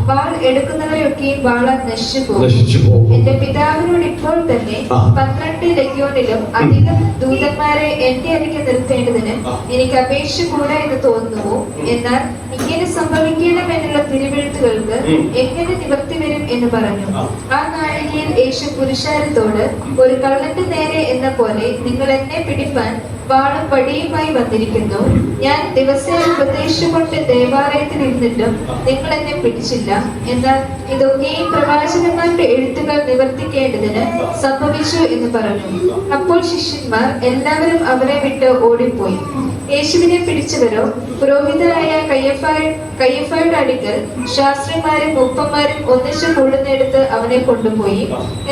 വാൾ എടുക്കുന്നവരെയൊക്കെ വാളാൽ നശിച്ചു പോകും. എന്റെ പിതാവിനോട് ഇപ്പോൾ തന്നെ 12 ലഗ്യോനിലും അധികം ദൂതന്മാരെ എന്റെ അരികെ നിർത്തേണ്ടതിന് എനിക്ക് അപേക്ഷ കൂടെ എന്ന് തോന്നുന്നു. എന്നാൽ ഇങ്ങനെ സംഭവിക്കണമെന്നുള്ള തിരുവെഴുത്തുകൾക്ക് എങ്ങനെ നിവർത്തി വരും എന്ന് പറഞ്ഞു. ആ നാഴികയിൽ യേശു പുരുഷാരത്തോട്, ഒരു കള്ളന്റെ നേരെ എന്ന പോലെ നിങ്ങൾ എന്നെ പിടിപ്പാൻ വാളും വടിയുമായി വന്നിരിക്കുന്നു. ഞാൻ ദിവസേന ഉപദേശിച്ചുകൊണ്ട് ദേവാലയത്തിൽ ഇരുന്നിട്ടും നിങ്ങൾ എന്നെ പിടിച്ചില്ല. എന്നാൽ ഇതൊക്കെയും പ്രവാചകന്മാരുടെ എഴുത്തുകൾ നിവർത്തിക്കേണ്ടതിന് സംഭവിച്ചു എന്ന് പറഞ്ഞു. അപ്പോൾ ശിഷ്യന്മാർ എല്ലാവരും അവരെ വിട്ട് ഓടിപ്പോയി. യേശുവിനെ പിടിച്ചവരോ പുരോഹിതനായ കയ്യഫായുടെ അടുക്കൽ ശാസ്ത്രിമാരും മൂപ്പന്മാരും ഒന്നിച്ചു കൂടുന്നിടത്ത് അവനെ കൊണ്ടുപോയി.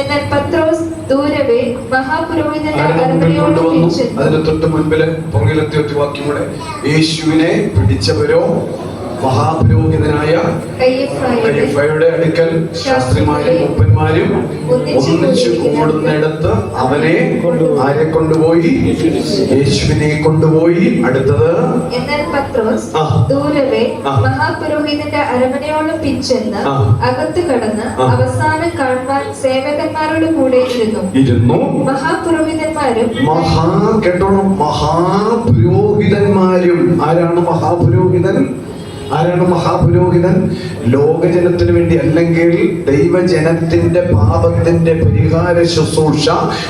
എന്നാൽ പത്രോസ് ദൂരവേ മഹാപുരോഹിതന്റെ അരമനയോട് അതിന് തൊട്ട് മുൻപില് പുറകിലത്തെ വാക്യം കൂടെ, യേശുവിനെ പിടിച്ചവരോ മഹാപുരോഹിതനായ കയ്യഫയുടെ അടുക്കൽ ശാസ്ത്രിമാരും മൂപ്പന്മാരും ഒന്നിച്ചു കൂടുന്നിടത്ത് അവനെ ആരെ കൊണ്ടുപോയി? യേശുവിനെ കൊണ്ടുപോയി. അടുത്തത്, എന്നാൽ പത്രോസ് ദൂരവേ മഹാപുരോഹിതന്റെ അരമനയോളം പിച്ചെന്ന് അകത്ത് കടന്ന് അവസാനം കാണുവാൻ സേവകന്മാരോട് കൂടെ ഇരുന്നു. മഹാപുരോഹിതന്മാരും മഹാപുരോഹിതന്മാരും. ആരാണ് മഹാപുരോഹിതൻ? ആരാണ് മഹാപുരോഹിതൻ? ലോകജനത്തിന് വേണ്ടി അല്ലെങ്കിൽ ദൈവജനത്തിന്റെ പാപത്തിന്റെ പരിഹാര ശുശ്രൂഷ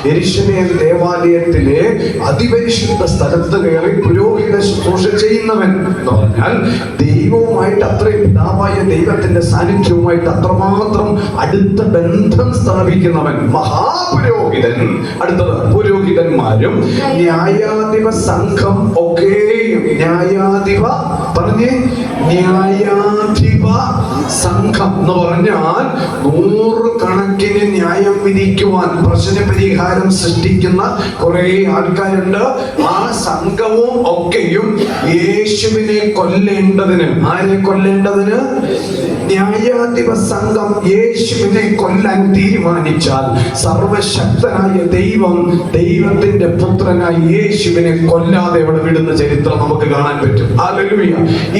യെരൂശലേം ദേവാലയത്തിലെ അതിപരിശുദ്ധ സ്ഥലത്ത് കയറി പുരോഹിത ശുശ്രൂഷ ചെയ്യുന്നവൻ എന്ന് പറഞ്ഞാൽ ദൈവവുമായിട്ട് അത്രയും പിതാവായ ദൈവത്തിന്റെ സാന്നിധ്യവുമായിട്ട് അത്രമാത്രം അടുത്ത ബന്ധം സ്ഥാപിക്കുന്നവൻ മഹാപുരോഹിതൻ. അടുത്തത്, പുരോഹിതന്മാരും ന്യായാധിപ സംഘം ഒക്കെയും. ന്യായാധിപ പറഞ്ഞേ, ന്യായാധിപ സംഘം എന്ന് പറഞ്ഞാൽ 100 കണക്കിന് ന്യായം വിധിക്കുവാൻ, പ്രശ്ന പരിഹാരം സൃഷ്ടിക്കുന്ന കുറെ ആൾക്കാരുണ്ട്. ആ സംഘവും ഒക്കെയും യേശുവിനെ കൊല്ലേണ്ടതിന്. ആരെ കൊല്ലേണ്ടതിന്? ന്യായാധിപ സംഘം യേശുവിനെ കൊല്ലാൻ തീരുമാനിച്ചാൽ സർവശക്തനായ ദൈവം ദൈവത്തിന്റെ പുത്രനായി യേശുവിനെ കൊല്ലാതെ അവിടെ വിടുന്ന ചരിത്രം നമുക്ക് കാണാൻ പറ്റും. ഹല്ലേലൂയ.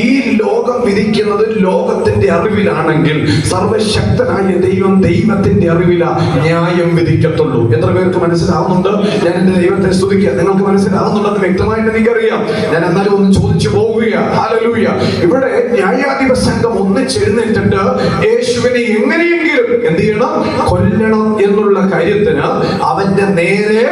ഈ ലോകം വിധിക്കുന്നത് ലോകത്തിന്റെ അറിവിലാണെങ്കിൽ സർവശക്തനായ ദൈവം ദൈവത്തിന്റെ അറിവില ന്യായം വിധിക്കത്തുള്ളൂ. എത്ര പേർക്ക് മനസ്സിലാവുന്നുണ്ട്? ഞാൻ എന്റെ ദൈവത്തെ സ്തുതിക്കുക. നിങ്ങൾക്ക് മനസ്സിലാവുന്നുണ്ടെന്ന് വ്യക്തമായിട്ട് എനിക്കറിയാം. ഞാൻ എന്നാലും ഒന്ന് ചോദിച്ചു പോവുകയാണ്. ഹല്ലേലൂയ. ഇവിടെ ന്യായാധിപ സംഘം ഒന്നിച്ചെഴുന്നേറ്റിട്ട് യേശുവിനെ എങ്ങനെയെങ്കിലും എന്ത് ചെയ്യണം? കൊല്ലണം എന്നുള്ള കാര്യത്തിന് അവന്റെ നേരെ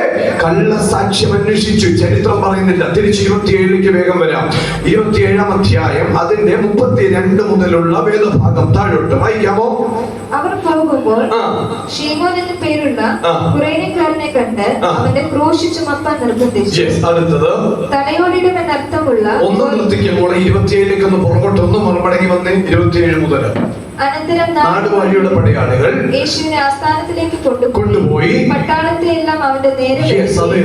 കള്ളസാക്ഷ്യം അന്വേഷിച്ചു. ചരിത്രം പറയുന്നില്ല. തിരിച്ച് 27ലേക്ക് വേഗം വരാം. 27-ാം അധ്യായം അതിന്റെ 32 മുതലുള്ള വേദഭാഗം താഴോട്ട് വായിക്കാമോ? അവർ പോകുമ്പോൾ ശീമോൻ എന്ന് പേരുള്ള കുറേനക്കാരനെ കണ്ട് അവന്റെ ക്രൂശ് ചുമപ്പാൻ നിർബന്ധിച്ചു. അടുത്തത്, തലയോടിടുമെന്ന് അർത്ഥമുള്ള ഒന്ന് നിർത്തിക്കുമ്പോൾ 27ലേക്ക് ഒന്ന് പുറകോട്ടൊന്ന് മറുപടി വന്ന് 27 മുതൽ. അനന്തരം നാടുവാഴിയുടെ പടയാളികൾ യേശുവിനെ ആസ്ഥാനത്തിലേക്ക് കൊണ്ടുപോയി പട്ടാളത്തെ എല്ലാം അവന്റെ നേരെ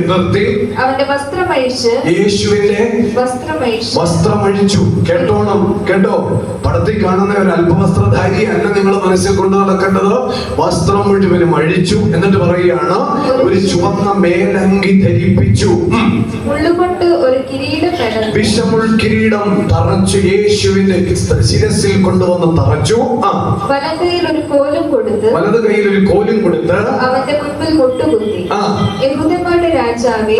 നിർത്തി അവന്റെ വസ്ത്രമഴിച്ച് യേശുവിന്റെ വസ്ത്രമഴിച്ചു. കേട്ടോ, പടത്തിൽ കാണുന്ന ഒരു അല്പവസ്ത്രധാരി അല്ല നിങ്ങൾ മനസ്സിൽ കൊണ്ടു നടക്കേണ്ടത്. വസ്ത്രം മുഴുവനും അഴിച്ചു. എന്നിട്ട് പറയുകയാണ്, ഒരു ചുവന്ന മേലങ്കി ധരിപ്പിച്ചു. മുള്ളുകൊണ്ട് ഒരു കിരീടം, വിഷമുൾ കിരീടം തറച്ചു. യേശുവിന്റെ ശിരസിൽ കൊണ്ടുവന്ന് തറച്ചു. വലത് കൈയിൽ ഒരു കോലും കൊടുത്ത് അവന്റെ മുൻപിൽ മുട്ടുകുത്തി, യഹൂദന്മാരുടെ രാജാവേ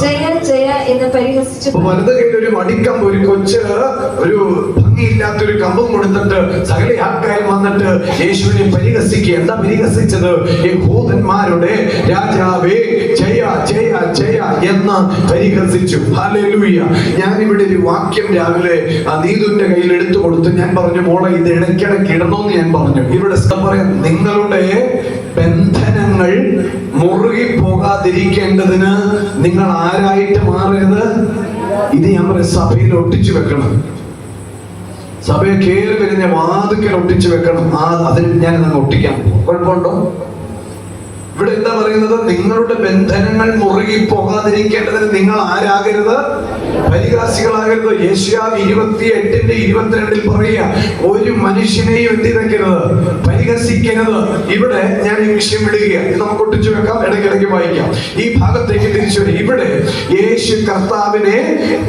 ജയ ജയ എന്ന് പരിഹസിച്ചു. വലത് കയ്യിൽ ഒരു വടിക്കമ്പ്, ഒരു കൊച്ച്, ഒരു ഭംഗിയില്ലാത്തൊരു കമ്പും കൊടുത്തിട്ട് സകല ആൾക്കാരും വന്നിട്ട് യേശുവിനെ പരിഹസിക്കുക. എന്താ പരിഹസിച്ചത്? യഹൂദന്മാരുടെ രാജാവേ ജയ ജയ ജയ എന്ന് പരിഹസിച്ചു. ഹല്ലേലൂയ. ഞാനിവിടെ ഒരു വാക്യം രാവിലെ നീതുവിന്റെ കയ്യിൽ എടുത്തു കൊടുത്തു. ഞാൻ പറഞ്ഞു, മോളെ ഇത് ഇടയ്ക്കിടയ്ക്ക് ഇടണമെന്ന് ഞാൻ പറഞ്ഞു. ഇവിടെ പറയാം, നിങ്ങളുടെ ബന്ധനങ്ങൾ മുറുകി പോകാതിരിക്കേണ്ടതിന് നിങ്ങൾ ആരായിട്ട് മാറരുത്. ഇത് ഞാൻ പറയും, സഭയിൽ ഒട്ടിച്ചു വെക്കണം. സഭയെ കയറി വരുന്ന വാതുക്കൽ ഒട്ടിച്ചു വെക്കണം. അതിന് ഞാൻ ഒട്ടിക്കാൻ കുഴപ്പമുണ്ടോ? ഇവിടെ എന്താ പറയുന്നത്? നിങ്ങളുടെ ബന്ധനങ്ങൾ മുറുകി പോകാതിരിക്കേണ്ടതിന് നിങ്ങൾ ആരാകരുത്? പരിഹാസികളാകരുത്. യേശയ്യാവ് 28-ന്റെ 22 പറയുക, ഒരു മനുഷ്യനെയും എന്ത് വെക്കരുത്? പരിഹസിക്കരുത്. ഇവിടെ ഞാൻ ഈ വിഷയം വിടുകയാണ്. ഇത് നമുക്ക് ഒട്ടിച്ചു വെക്കാം, ഇടയ്ക്കിടയ്ക്ക് വായിക്കാം. ഈ ഭാഗത്തേക്ക് തിരിച്ചു വരും. ഇവിടെ യേശു കർത്താവിനെ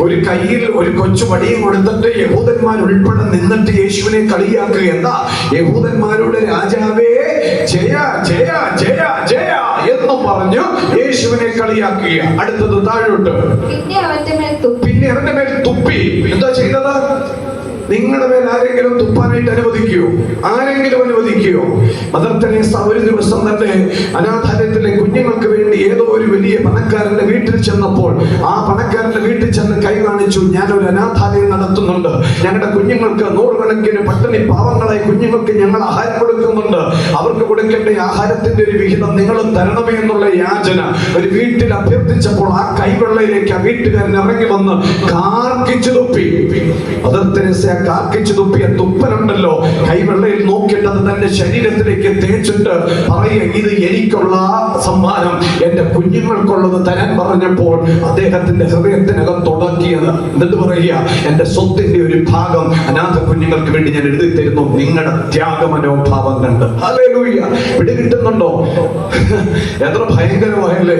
ഒരു കയ്യിൽ ഒരു കൊച്ചു വടിയും കൊടുത്തിട്ട് യഹൂദന്മാർ ഉൾപ്പെടെ നിന്നിട്ട് യേശുവിനെ കളിയാക്കുക. എന്താ? യഹൂദന്മാരുടെ രാജാവേ ജയ ജയ ജയ ജയ എന്ന് പറഞ്ഞു യേശുവിനെ കളിയാക്കുക. അടുത്തത് താഴോട്ട്. പിന്നെ അവന്റെ മേൽ തുപ്പി. എന്താ ചെയ്തത്? നിങ്ങളുടെ മേൽ ആരെങ്കിലും തുപ്പാനായിട്ട് അനുവദിക്കുകയോ? ആരെങ്കിലും അനുവദിക്കുകയോ? മദർ തെരേസ ഒരു ദിവസം തന്നെ അനാഥാലയത്തിലെ കുഞ്ഞുങ്ങൾക്ക് വേണ്ടി ഏതോ ഒരു വലിയ പണക്കാരന്റെ വീട്ടിൽ ചെന്നപ്പോൾ ആ പണക്കാരന്റെ വീട്ടിൽ ചെന്ന് കൈ കാണിച്ചു, ഞാനൊരു അനാഥാലയം നടത്തുന്നുണ്ട്, ഞങ്ങളുടെ കുഞ്ഞുങ്ങൾക്ക് 100 കണക്കിന് പട്ടിണി പാവങ്ങളായ കുഞ്ഞുങ്ങൾക്ക് ഞങ്ങൾ ആഹാരം കൊടുക്കുന്നുണ്ട്, അവർക്ക് കൊടുക്കേണ്ട ആഹാരത്തിന്റെ ഒരു വിഹിതം നിങ്ങൾ തരണമേ എന്നുള്ള യാചന ഒരു വീട്ടിൽ അഭ്യർത്ഥിച്ചപ്പോൾ ആ കൈവെള്ളയിലേക്ക് ആ വീട്ടുകാരൻ ഇറങ്ങി വന്ന് കാർക്കിച്ചു തുപ്പി. മദർ തെരേസ കാർക്കിച്ചു തുപ്പിയ തുപ്പലുണ്ടല്ലോ, കൈവെള്ളയിൽ നോക്കിയിട്ട് അത് തന്റെ ശരീരത്തിലേക്ക് തേച്ചിട്ട് പറയുക, ഇത് എനിക്കുള്ള സമ്മാനം, എന്റെ കുഞ്ഞുങ്ങൾക്കുള്ളത് തരാൻ പറഞ്ഞപ്പോൾ അദ്ദേഹത്തിന്റെ ഹൃദയത്തിനകം തുടങ്ങിയത് എന്നിട്ട് പറയുക, എന്റെ സ്വത്തിന്റെ ഒരു ഭാഗം അനാഥ കുഞ്ഞുങ്ങൾക്ക് വേണ്ടി ഞാൻ എഴുതി തരുന്നു, നിങ്ങളുടെ ത്യാഗമനോഭാവം കണ്ട്. ഹല്ലേലൂയ. പിടികിട്ടുന്നുണ്ടോ? എത്ര ഭയങ്കരമായല്ലേ,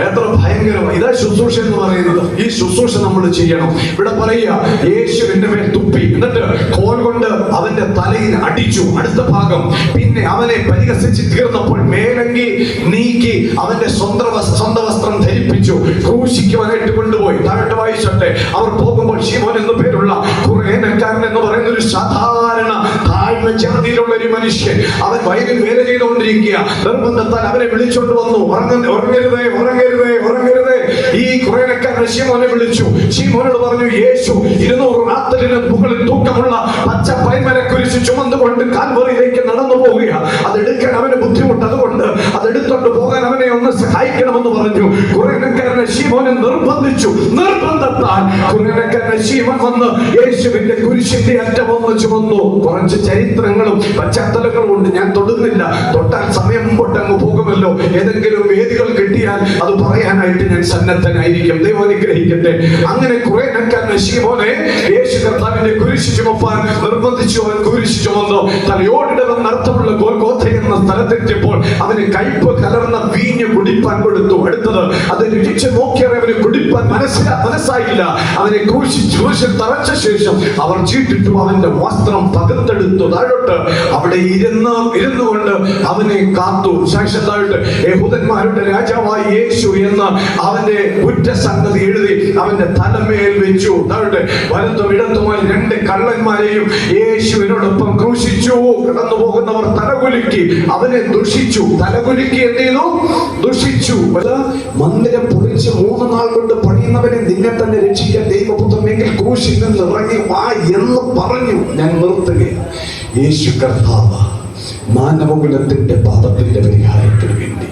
എത്ര ഭയങ്കരമായി. ഇതാ ശുശ്രൂഷ എന്ന് പറയുന്നത്. ഈ ശുശ്രൂഷ നമ്മൾ ചെയ്യണം. ഇവിടെ പറയുക, യേശുവിന്റെ മേൽ തുപ്പി, എന്നിട്ട് കോൽ കൊണ്ട് അവന്റെ തലയിൽ അടിച്ചു. അടുത്ത ഭാഗം, പിന്നെ അവനെ പരിഹസിച്ച് തീർന്നപ്പോൾ മേലങ്കി നീക്കി അവന്റെ സ്വന്തം വസ്ത്രം ധരിപ്പിച്ചു, ക്രൂശിക്കുവാനായിട്ട് കൊണ്ടുപോയി. താഴോട്ട് വായിച്ചോട്ടെ. അവർ പോകുമ്പോൾ ശിമോൻ എന്നു പേരുള്ള കുറേനക്കാരൻ എന്ന് പറയുന്ന ഒരു സാധാരണ താഴ്ന്ന ജാതിയിലുള്ള ഒരു മനുഷ്യൻ, അവൻ വയലിൽ വേല ചെയ്തുകൊണ്ടിരിക്കുക. നിർബന്ധത്താൽ അവനെ വിളിച്ചോണ്ട് വന്നു. ഉറങ്ങരുതേ, ഉറങ്ങരുതേ, ഉറങ്ങരുതേ. ഈ കുറേനക്കാരൻ ശിമോനെ വിളിച്ചു. ശിമോനോട് പറഞ്ഞു, യേശു 200 റാത്തലിന് മുകളിൽ തൂക്കമുള്ള പച്ച പൈമരെ കുരിശ് ചുമന്നുകൊണ്ട് കാൽവറിയിലേക്ക് നടന്നു പോവുക. അതെടുക്കാൻ അവന് ബുദ്ധിമുട്ട്, അതുകൊണ്ട് അതെടുത്തോണ്ട് പോകാൻ അവനെ ഒന്ന് സഹായിക്കണമെന്ന് പറഞ്ഞു. കുറേനക്കാരനെ ശിമോനെ നിർബന്ധിച്ചു. നിർബന്ധത്താൽ കുറേനക്കാരനെ ശിമോൻ വന്ന് യേശുവിന്റെ കുരിശിന്റെ അറ്റം ഒന്ന് ചുമന്നു. കുറച്ച് ചരിത്രങ്ങളും പശ്ചാത്തലങ്ങളും ഉണ്ട്, ഞാൻ തൊടുന്നില്ല. തൊട്ടാൽ സമയം മുമ്പോട്ടങ്ങ് പോകുമല്ലോ. ഏതെങ്കിലും വേദികൾ കിട്ടിയാൽ അത് പറയാനായിട്ട് ഞാൻ സന്നദ്ധനായിരിക്കും. ദൈവം അനുഗ്രഹിക്കട്ടെ. അങ്ങനെ കുറേനക്കാരനെ ശിമോനെ യേശു കർത്താവിന്റെ കുരിശ് ചുമപ്പാൻ നിർബന്ധിച്ചു. അവൻ കുരിശ് ചുമന്നു. തലയോടിടവെന്ന് അർത്ഥമുള്ള ഗോൽഗോഥ എന്ന സ്ഥലത്തെത്തിയപ്പോൾ അവന് കയ്പ് കലർന്ന വീഞ്ഞ് കുടിപ്പാൻ കൊടുത്തു. അടുത്തത്, അത് രുചിച്ച് നോക്കിയാൽ അവന് കുടിപ്പാൻ മനസ്സായില്ല. അവനെ ക്രൂശിൽ തറച്ച ശേഷം അവർ ചീട്ടിട്ടു അവന്റെ വസ്ത്രം പകുത്തെടുത്തു. താഴോട്ട് അവിടെ ഇരുന്നുകൊണ്ട് അവനെ കാത്തു. ശേഷം താഴോട്ട്, യഹൂദന്മാരുടെ രാജാവായ യേശു എന്ന് അവന്റെ കുറ്റസംഗതി എഴുതി അവന്റെ തലമേൽ വെച്ചു. താഴോട്ട്, വലത്തും ഇടത്തുമായി 2 കള്ളന്മാരെയും യേശുവിനോടൊപ്പം ക്രൂശിച്ചു. കടന്നു പോകുന്നവർ തലകുലുക്കി അവനെ ദുഷിച്ചു. തലകുലുക്കി എന്ത് ചെയ്തു? ദുഷിച്ചു. മന്ദിരം പൊളിച്ച് 3 നാൾ കൊണ്ട് പണിയുന്നവനെ നിന്നെ തന്നെ രക്ഷിക്കാൻ ദൈവപുത്രനെങ്കിൽ ക്രൂശിൽ നിന്ന് ഇറങ്ങി വാ എന്ന് പറഞ്ഞു. ഞാൻ നിർത്തുകയാണ്. യേശു കർത്താവ് മാനവകുലത്തിന്റെ പാപത്തിന്റെ പരിഹാരത്തിന് വേണ്ടി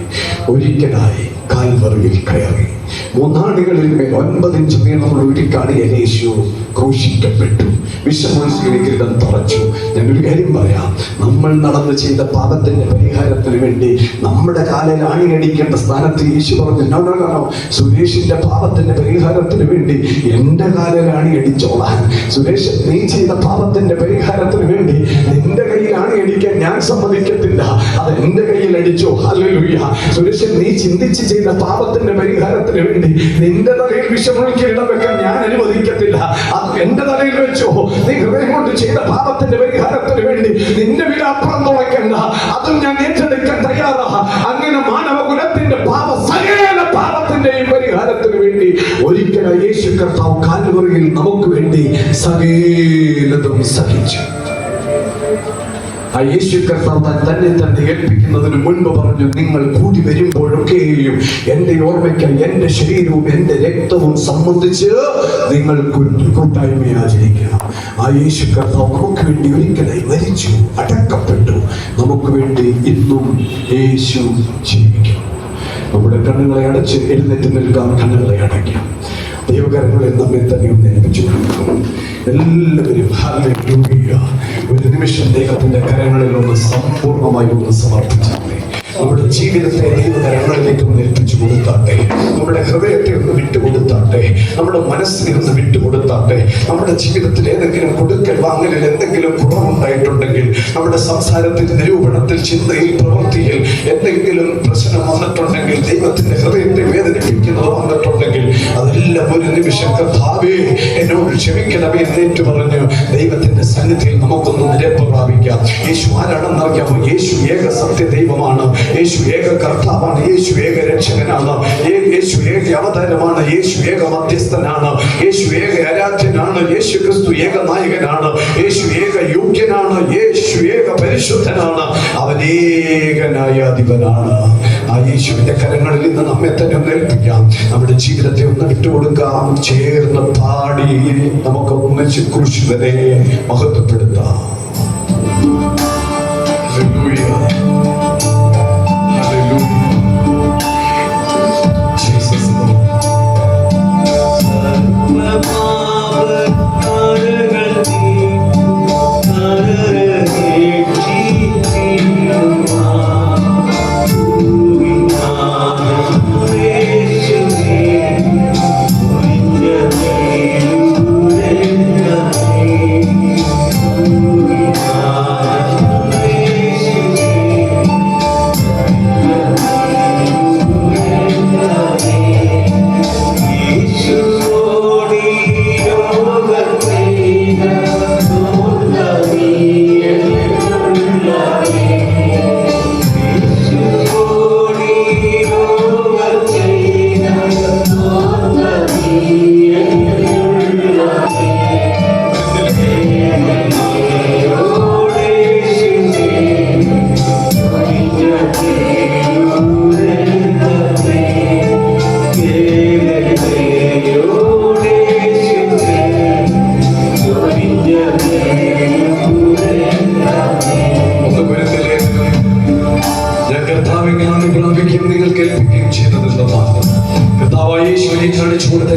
ഒരിക്കലായി കാൽവറിയിൽ കയറി. 3 ആണികളിൽ മേൽ 9 ഇഞ്ച് നീളമുള്ള ഒരു കാണിയിൽ യേശു ക്രൂശിക്കപ്പെട്ടു. വിശ്വമോത്സവികൃതം തറച്ചു. ഞാനൊരു കാര്യം പറയാം, നമ്മൾ നടന്നു ചെയ്ത പാപത്തിന്റെ പരിഹാരത്തിന് വേണ്ടി നമ്മുടെ കാലിൽ ആണിയടിക്കേണ്ട സ്ഥാനത്ത് യേശു പറഞ്ഞു, നോ, സുരേഷിന്റെ പാപത്തിന്റെ പരിഹാരത്തിന് വേണ്ടി എന്റെ കാലിൽ ആണിയടിച്ചോളാൻ. സുരേഷ്, നീ ചെയ്ത പാപത്തിന്റെ പരിഹാരത്തിന് വേണ്ടി നിന്റെ കയ്യിൽ ആണിയടിക്കാൻ ഞാൻ സമ്മതിക്കത്തില്ല, അത് എന്റെ കയ്യിൽ അടിച്ചോ. ഹല്ലേലൂയ. സുരേഷ്, നീ ചിന്തിച്ച് ചെയ്ത പാപത്തിന്റെ പരിഹാരത്തിന് വേണ്ടി നിന്റെ തലയിൽ വിഷമുള്ളിൽ ഇടം വെക്കാൻ ഞാൻ അനുവദിക്കത്തില്ല, അത് എന്റെ തലയിൽ വെച്ചോ. നീ ഹൃദയം കൊണ്ട് ചെയ്ത പാപത്തിന്റെ പരിഹാരത്തിന് വേണ്ടി നിന്റെ വീട് അപ്പുറം തുളയ്ക്കണ്ട, അതും ഞാൻ ഏറ്റെടുക്കാൻ തയ്യാറാ. അങ്ങനെ മാനവകുലത്തിന്റെ സകല പാപത്തിന്റെയും പരിഹാരത്തിന് വേണ്ടി ഒരിക്കലും യേശു കർത്താവ് കാൽവറിയിൽ നമുക്ക് വേണ്ടി സകലതും സഹിച്ചു. ആ യേശു കർത്താവ് തന്നെ ഏൽപ്പിക്കുന്നതിന് മുൻപ് പറഞ്ഞു, നിങ്ങൾ കൂടി വരുമ്പോഴൊക്കെയും എന്റെ ഓർമ്മയ്ക്കായി എന്റെ ശരീരവും എന്റെ രക്തവും സംബന്ധിച്ച് നിങ്ങൾ കൂട്ടായ്മ ആചരിക്കണം. ആ യേശു കർത്താവ് നമുക്ക് വേണ്ടി ഒരിക്കലായി മരിച്ചു, അടക്കപ്പെട്ടു. നമുക്ക് വേണ്ടി ഇന്നും യേശു ജീവിക്കും. നമ്മുടെ കണ്ണുകളെ അടച്ച് എഴുന്നേറ്റ് നിൽക്കാൻ കണ്ണുകളെ അടയ്ക്കാം. ദൈവകരങ്ങളെ നമ്മെ തന്നെ ഒന്ന് ഏൽപ്പിച്ചു കൊടുക്കും. എല്ലാവരും ഹല്ലേലൂയ. ഒരു നിമിഷം ദൈവത്തിന്റെ കരങ്ങളിൽ ഒന്ന് സമ്പൂർണ്ണമായി ഒന്ന് സമർപ്പിച്ചാട്ടെ. നമ്മുടെ ജീവിതത്തെ ദൈവകരങ്ങളിലേക്ക് ഒന്ന് ഏൽപ്പിച്ചു കൊടുത്താട്ടെ. നമ്മുടെ ഹൃദയത്തെ ഒന്ന് വിട്ടുകൊടുത്താട്ടെ. നമ്മുടെ മനസ്സിനെ ഒന്ന് വിട്ടുകൊടുത്താട്ടെ. നമ്മുടെ ജീവിതത്തിൽ ഏതെങ്കിലും കൊടുക്കൽ വാങ്ങലിൽ എന്തെങ്കിലും കുറവുണ്ടായിട്ടുണ്ടെങ്കിൽ, നമ്മുടെ സംസാരത്തിൽ, നിരൂപണത്തിൽ, ചിന്തയിൽ, പ്രവൃത്തിയിൽ എന്തെങ്കിലും പ്രശ്നം വന്നിട്ടുണ്ടെങ്കിൽ, ദൈവത്തിന്റെ ഹൃദയത്തെ വേദനിപ്പിക്കുന്നത് വന്നിട്ടുണ്ടെങ്കിൽ, അതെല്ലാം ഒരു നിമിഷം കർത്താവേ എന്നോട് ക്ഷമിക്കണമേ എന്നേറ്റു പറഞ്ഞു ദൈവത്തിന്റെ സന്നിധിയിൽ നമുക്കൊന്ന് നിരപ്പ് പ്രാപിക്കാം. യേശു ആരാണെന്ന് അറിയാമോ? യേശു ഏക സത്യ ദൈവമാണ്. യേശു ഏക കർത്താവാണ്. യേശു ഏക രക്ഷകനാണ്. യേശു ഏക അവതാരമാണ്. യേശു ഏക മധ്യസ്ഥനാണ്. യേശു ഏക ആരാധ്യനാണ്. യേശു ക്രിസ്തു ഏക നായകനാണ്. യേശു ഏക യോഗ്യനാണ്. യേശു ഏക പരിശുദ്ധനാണ്. അവൻ ഏക ന്യായാധിപനാണ്. ആ യേശുവിന്റെ കരങ്ങളിൽ നിന്ന് നമ്മെ തന്നെ ഒന്ന് ഏൽപ്പിക്കാം. നമ്മുടെ ജീവിതത്തെ ഒന്ന് വിട്ടുകൊടുക്കാം. ചേർന്ന് പാടി നമുക്ക് ഒന്നിച്ച് ക്രൂശിതനെ മഹത്വപ്പെടുത്താം.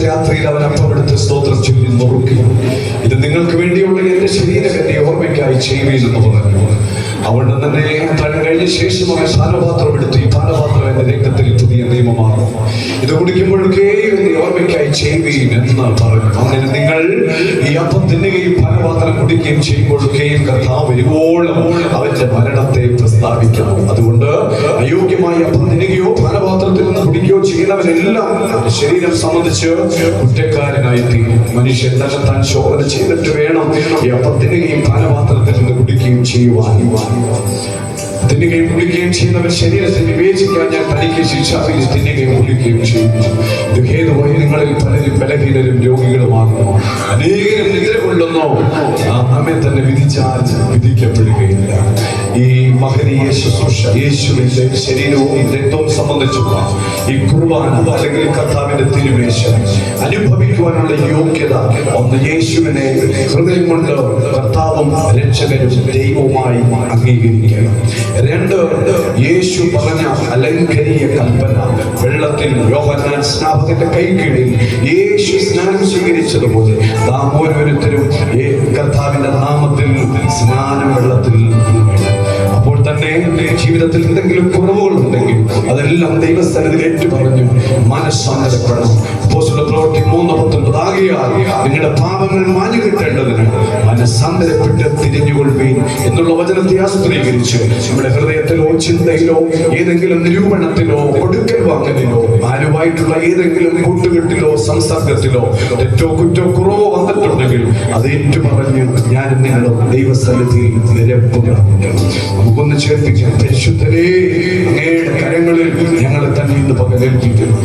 രാത്രിയിൽ അവൻ അപ്പമെടുത്ത് സ്തോത്രം ചൊല്ലി നുറുക്കി. ഇത് നിങ്ങൾക്ക് വേണ്ടിയുള്ള എന്റെ ശരീരം എന്റെ ഓർമ്മയ്ക്കായി ചെയ്യുമെന്ന് പറഞ്ഞു. അവിടെ തന്നെ താൻ കഴിഞ്ഞ ശേഷം അവൻ പാനപാത്രം എടുത്തു. ഈ പാനപാത്രം എന്റെ രക്തത്തിൽ പുതിയ നിയമമാണ്. ഇത് കുടിക്കുമ്പോഴൊക്കെ എന്റെ ഓർമ്മയ്ക്കായി ചെയ്യുകയും എന്ന് പറഞ്ഞു. അങ്ങനെ നിങ്ങൾ ഈ അപ്പം തിന്നുകയും പാനപാത്രം കുടിക്കുകയും ചെയ്യുമ്പോഴൊക്കെയും കർത്താവ് വരുവോളം അവന്റെ മരണത്തെ പ്രസ്താവിക്കണം. അതുകൊണ്ട് അയോഗ്യമായി അപ്പം തിന്നുകയോ പാനപാത്രത്തിൽ നിന്ന് കുടിക്കുകയോ ചെയ്യുന്നവരെല്ലാം ശരീരം സംബന്ധിച്ച് കുറ്റക്കാരനായി തീരും. മനുഷ്യൻ തന്നെ താൻ ശോധന ചെയ്തിട്ട് വേണം ഈ അപ്പം തിന്നുകയും പാനപാത്രത്തിൽ നിന്ന് കുടിക്കുകയും ചെയ്യുവാൻ. തിന്നുകയും കുടിക്കുകയും ചെയ്യുന്നവർ ശരീരത്തെ വിവേചിക്കാൻ ഞാൻ തനിക്ക് ശിക്ഷാവിധി തിന്നുകയും കുടിക്കുകയും ചെയ്യുന്നു. ഇത് ഹേതുവായി നിങ്ങളിൽ പലരും ബലഹീനരും രോഗികളുമാകുന്നു. അനേകം നിദ്ര കൊള്ളുന്നു. നമ്മെ തന്നെ വിധിച്ചാൽ വിധിക്കപ്പെടുകയില്ല. ഈ മഹനീയ ശുശ്രൂഷ, യേശുവിന്റെ ശരീരവും രക്തവും സംബന്ധിച്ചുള്ള ഈ കുർബാന അല്ലെങ്കിൽ കർത്താവിന്റെ തിരുമേശ അനുഭവിക്കുവാനുള്ള യോഗ്യത ഒന്ന്, യേശുവിനെ ഹൃദയം കൊണ്ട് കർത്താവും രക്ഷകരും ദൈവവുമായി അംഗീകരിക്കണം. രണ്ട്, യേശു പറഞ്ഞ അലംഘനീയ കൽപ്പന, വെള്ളത്തിൽ യോഹന്നാൻ സ്നാപകന്റെ കൈക്കീഴിൽ യേശു സ്നാനം സ്വീകരിച്ചതുപോലെ നാം ഓരോരുത്തരും കർത്താവിന്റെ നാമത്തിൽ സ്നാനം വെള്ളത്തിൽ വീഴണം. അപ്പോൾ തന്നെ ജീവിതത്തിൽ എന്തെങ്കിലും കുറവുകൾ ഉണ്ടെങ്കിൽ അതെല്ലാം ദൈവസ്ഥലത്തിൽ ഏറ്റുപറഞ്ഞു മനസ്സാന്തരപ്പെടണം. പ്രവൃത്തി 3:19 ആകയാൽ നിങ്ങളുടെ പാപങ്ങൾ മാഞ്ഞു കിട്ടേണ്ടതിന് മനസ്സാന്തരപ്പെട്ട് തിരിഞ്ഞുകൊള്ളുവീൻ എന്നുള്ള വചനത്തെ ആസ്പദീകരിച്ച് നമ്മുടെ ഹൃദയത്തിലോ ചിന്തയിലോ ഏതെങ്കിലും നിരൂപണത്തിലോ കൊടുക്കൽ വാങ്ങലിലോ ആരുമായിട്ടുള്ള ഏതെങ്കിലും കൂട്ടുകെട്ടിലോ സംസർഗത്തിലോ തെറ്റോ കുറ്റോ കുറവോ വന്നിട്ടുണ്ടെങ്കിൽ അത് ഏറ്റുപറഞ്ഞ് ഞാൻ നിങ്ങളും ദൈവസ്ഥലത്തിൽ നിരപ്പുക. നമുക്കൊന്ന് ചേർപ്പിക്കാം. പരിശുദ്ധരേ, അങ്ങയുടെ കരങ്ങളിൽ ഞങ്ങളെ തന്നെ ഇന്ന് പകലേൽപ്പിക്കുന്നു.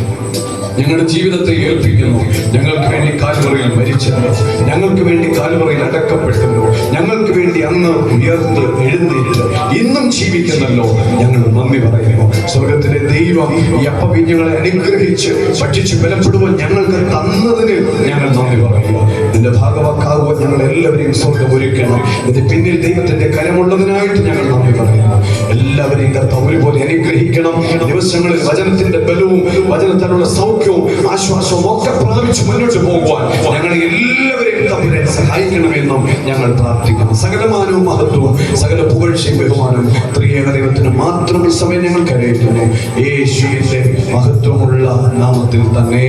ഞങ്ങളുടെ ജീവിതത്തെ ഏൽപ്പിക്കുന്നു. ഞങ്ങൾക്ക് വേണ്ടി കാൽവറിയിൽ മരിച്ചല്ലോ, ഞങ്ങൾക്ക് വേണ്ടി കാൽവറിയിൽ അടക്കപ്പെട്ടല്ലോ, ഞങ്ങൾക്ക് വേണ്ടി അന്ന് ഉയർന്ന് എഴുന്നേറ്റ് ഇന്നും ജീവിക്കുന്നല്ലോ. ഞങ്ങൾ നന്ദി പറയുന്നു. സ്വർഗത്തിലെ ദൈവം ഈ അപ്പവീഞ്ഞങ്ങളെ അനുഗ്രഹിച്ച് ഭക്ഷിച്ച് ബലപ്പെടുവാൻ ഞങ്ങൾക്ക് തന്നതിന് ഞങ്ങൾ നന്ദി പറയുന്നു. ഇതിന്റെ ഭാഗവാക്കാകുവാൻ ഞങ്ങൾ എല്ലാവരെയും സ്വർഗം ഒരുക്കണം. ഇതിന്റെ പിന്നിൽ ദൈവത്തിന്റെ കരമുള്ളതിനായിട്ട് ഞങ്ങൾ നന്ദി പറയുന്നു. എല്ലാവരെയും കർത്താവ് ഒരുപോലെ അനുഗ്രഹിക്കണം. ദിവസങ്ങളിൽ വചനത്തിന്റെ ബലവും വചനത്തിനുള്ള സൗഖ്യവും ആശ്വാസവും ഒക്കെ പ്രാപിച്ച് മുന്നോട്ട് പോകുവാൻ ഞങ്ങൾ എല്ലാവരെയും തമ്മിൽ സഹായിക്കണമെന്നും ഞങ്ങൾ പ്രാർത്ഥിക്കണം. സകലമാനവും മഹത്വവും സകല പുകഴ്ചയും ബഹുമാനവും ത്രിയേക ദൈവത്തിന് മാത്രം ഈ സമയം ഞങ്ങൾ കരയറ്റുന്നു. യേശുവിന്റെ മഹത്വമുള്ള നാമത്തിൽ തന്നെ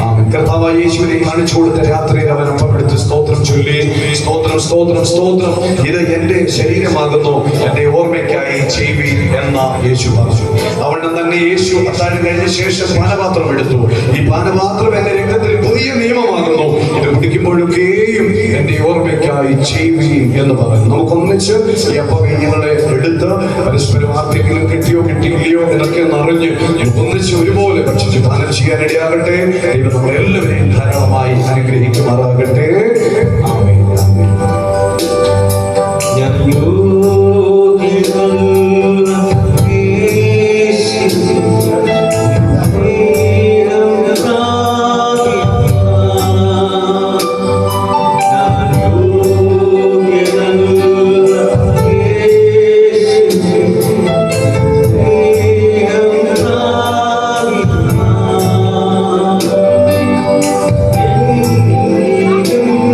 ആമേൻ. കർത്താവായ യേശുവിനെ കാണിച്ചു കൊടുത്ത രാത്രിയിൽ അവൻ അപ്പമെടുത്ത് സ്തോത്രം ചൊല്ലി, സ്തോത്രം സ്തോത്രം സ്തോത്രം, ഇത് എന്റെ ശരീരമാകുന്നു, എന്റെ ഓർമ്മയ്ക്കായി ചെയ്യുവീൻ എന്ന യേശു പറഞ്ഞു. അവിടെ തന്നെ യേശു അത്താഴം കഴിഞ്ഞ ശേഷം പാനപാത്രം എടുത്തു. ഈ പാനപാത്രം എന്റെ രക്തത്തിൽ പുതിയ നിയമമാകുന്നു, ഇത് കുടിക്കുമ്പോഴൊക്കെയും എന്റെ ഓർമ്മയ്ക്കായി ചെയ്യുവീൻ എന്ന് പറഞ്ഞു. നമുക്കൊന്നിച്ച് ഈ അപ്പവീഞ്ഞങ്ങളെ എടുത്ത് പരസ്പരം ആർക്കെങ്കിലും കിട്ടിയോ കിട്ടിയില്ലയോ എന്നൊക്കെ അറിഞ്ഞ് ഒന്നിച്ച് ഒരുപോലെ ഭക്ഷിച്ച് പാനം ചെയ്യാനിടയാകട്ടെ. ദൈവം നമ്മളെല്ലാവരെയും ധാരാളമായി അനുഗ്രഹിക്കുമാറാകട്ടെ. ആമേൻ. Thank you.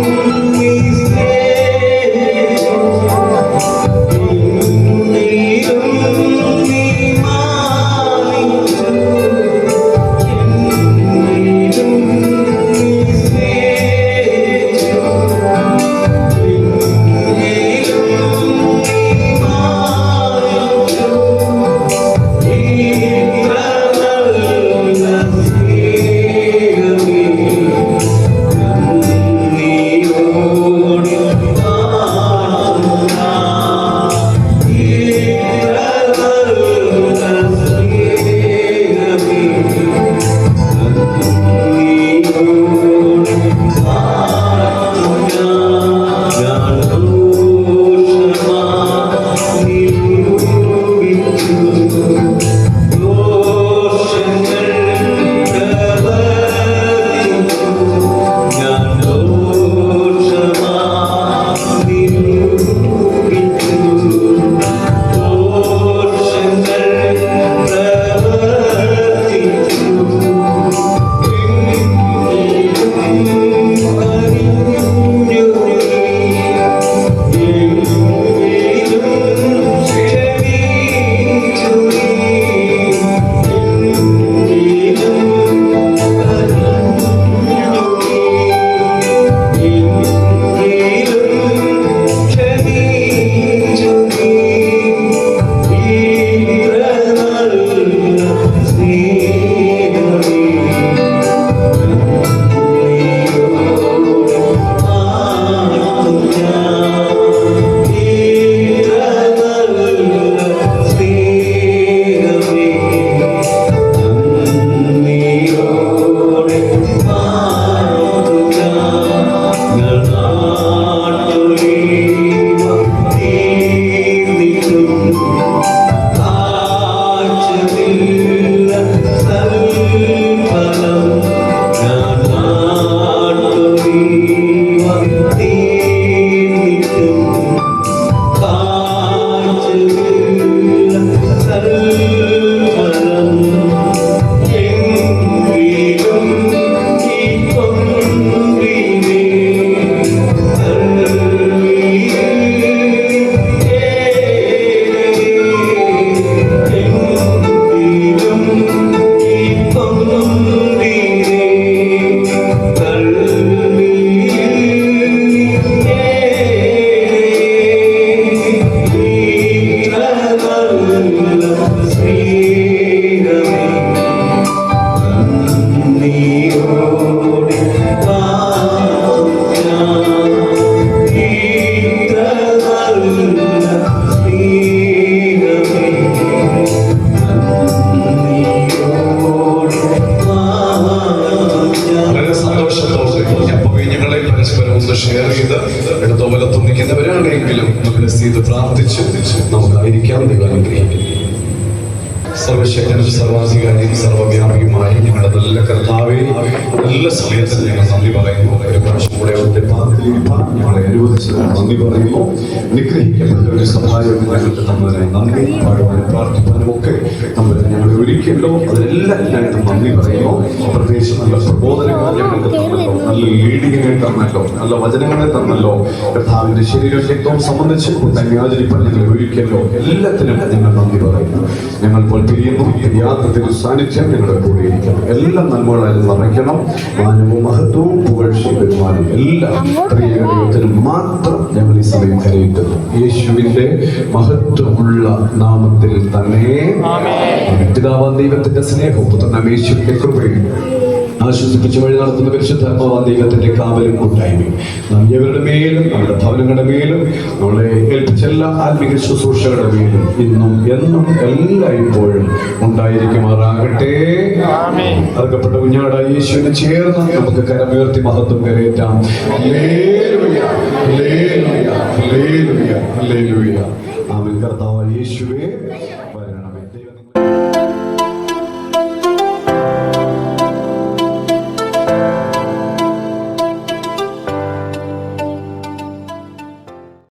പരസ്പരം ഒന്ന് ഷെയർ ചെയ്ത് ഇടത്തോ വലത്തോ നിൽക്കുന്നവരാണെങ്കിലും ബ്ലെസ് ചെയ്ത് പ്രാർത്ഥിച്ച് നമുക്കായിരിക്കാം. ദൈവം അനുഗ്രഹിക്കും. സർവശക്തനും സർവാധികാരിയും സർവവ്യാപിയുമായ ഞങ്ങളുടെ നല്ല കർത്താവേ, നല്ല സമയത്തിൽ ഞങ്ങൾ നന്ദി പറയുന്നു. ഒരു പ്രാവശ്യം കൂടെ അവിടുത്തെ പാദത്തിലിരിപ്പാൻ ഞങ്ങളെ അനുവദിച്ചതിന് നന്ദി പറയുന്നു. അനുഗ്രഹിക്കപ്പെട്ട ഒരു സഹായം ഞങ്ങൾക്ക് തന്നതിനെ നന്ദി. പാടുവാനും പ്രാർത്ഥിപ്പാനും ഒക്കെ നമ്മൾ ഞങ്ങളെ ഒരുക്കിയല്ലോ, അതിനെല്ലാം ഞങ്ങൾക്ക് നന്ദി പറയുന്നു. പ്രത്യേകിച്ച് നല്ല പ്രബോധനങ്ങൾ ഞങ്ങൾക്ക് തന്നല്ലോ, നല്ല ലീഡിങ്ങിനെ തന്നല്ലോ, നല്ല വചനങ്ങളെ തന്നല്ലോ. കർത്താവിന്റെ ശരീരവും രക്തവും സംബന്ധിച്ച് ആചരിപ്പാൻ ഞങ്ങളെ ഒരുക്കിയല്ലോ, എല്ലാത്തിനും ഞങ്ങൾ നന്ദി പറയുന്നു. ഞങ്ങൾ പിരിയുന്നു. യാത്രത്തിൽ സാന്നിധ്യം ഞങ്ങളുടെ കൂടെ ഇരിക്കണം. എല്ലാ നന്മകളായാലും നിറയ്ക്കണം. മാനവും മഹത്വവും പുകഴ്ചയും പെരുമാറും എല്ലാം ദൈവത്തിനും മാത്രം ഞങ്ങൾ ഈ സമയം കരയിട്ടുന്നു. യേശുവിന്റെ മഹത്വമുള്ള നാമത്തിൽ തന്നെ. പിതാവാം ദൈവത്തിന്റെ സ്നേഹവും പുത്രനാം യേശുവിന്റെ കൃപയും ആശ്വസിപ്പിച്ച് വഴി നടത്തുന്ന പരിശുദ്ധാത്മാവാം ദൈവത്തിന്റെ കാവലും കൂട്ടായ്മയും നാം ഇവരുടെ മേലും നമ്മുടെ ഭവനങ്ങളുടെ മേലും നമ്മളെ ഏൽപ്പിച്ച എല്ലാ ആത്മീക ശുശ്രൂഷകളുടെ മേലും ഇന്നും എന്നും എല്ലായ്പ്പോഴും ഉണ്ടായിരിക്കുമാറാകട്ടെ. അർക്കപ്പെട്ട കുഞ്ഞാടായ യേശുവിനെ ചേർന്ന് നമുക്ക് കരമുയർത്തി മഹത്വം കരയേറ്റാം. Hallelujah, hallelujah, hallelujah, hallelujah. Amen. കർത്താവായ യേശുവേ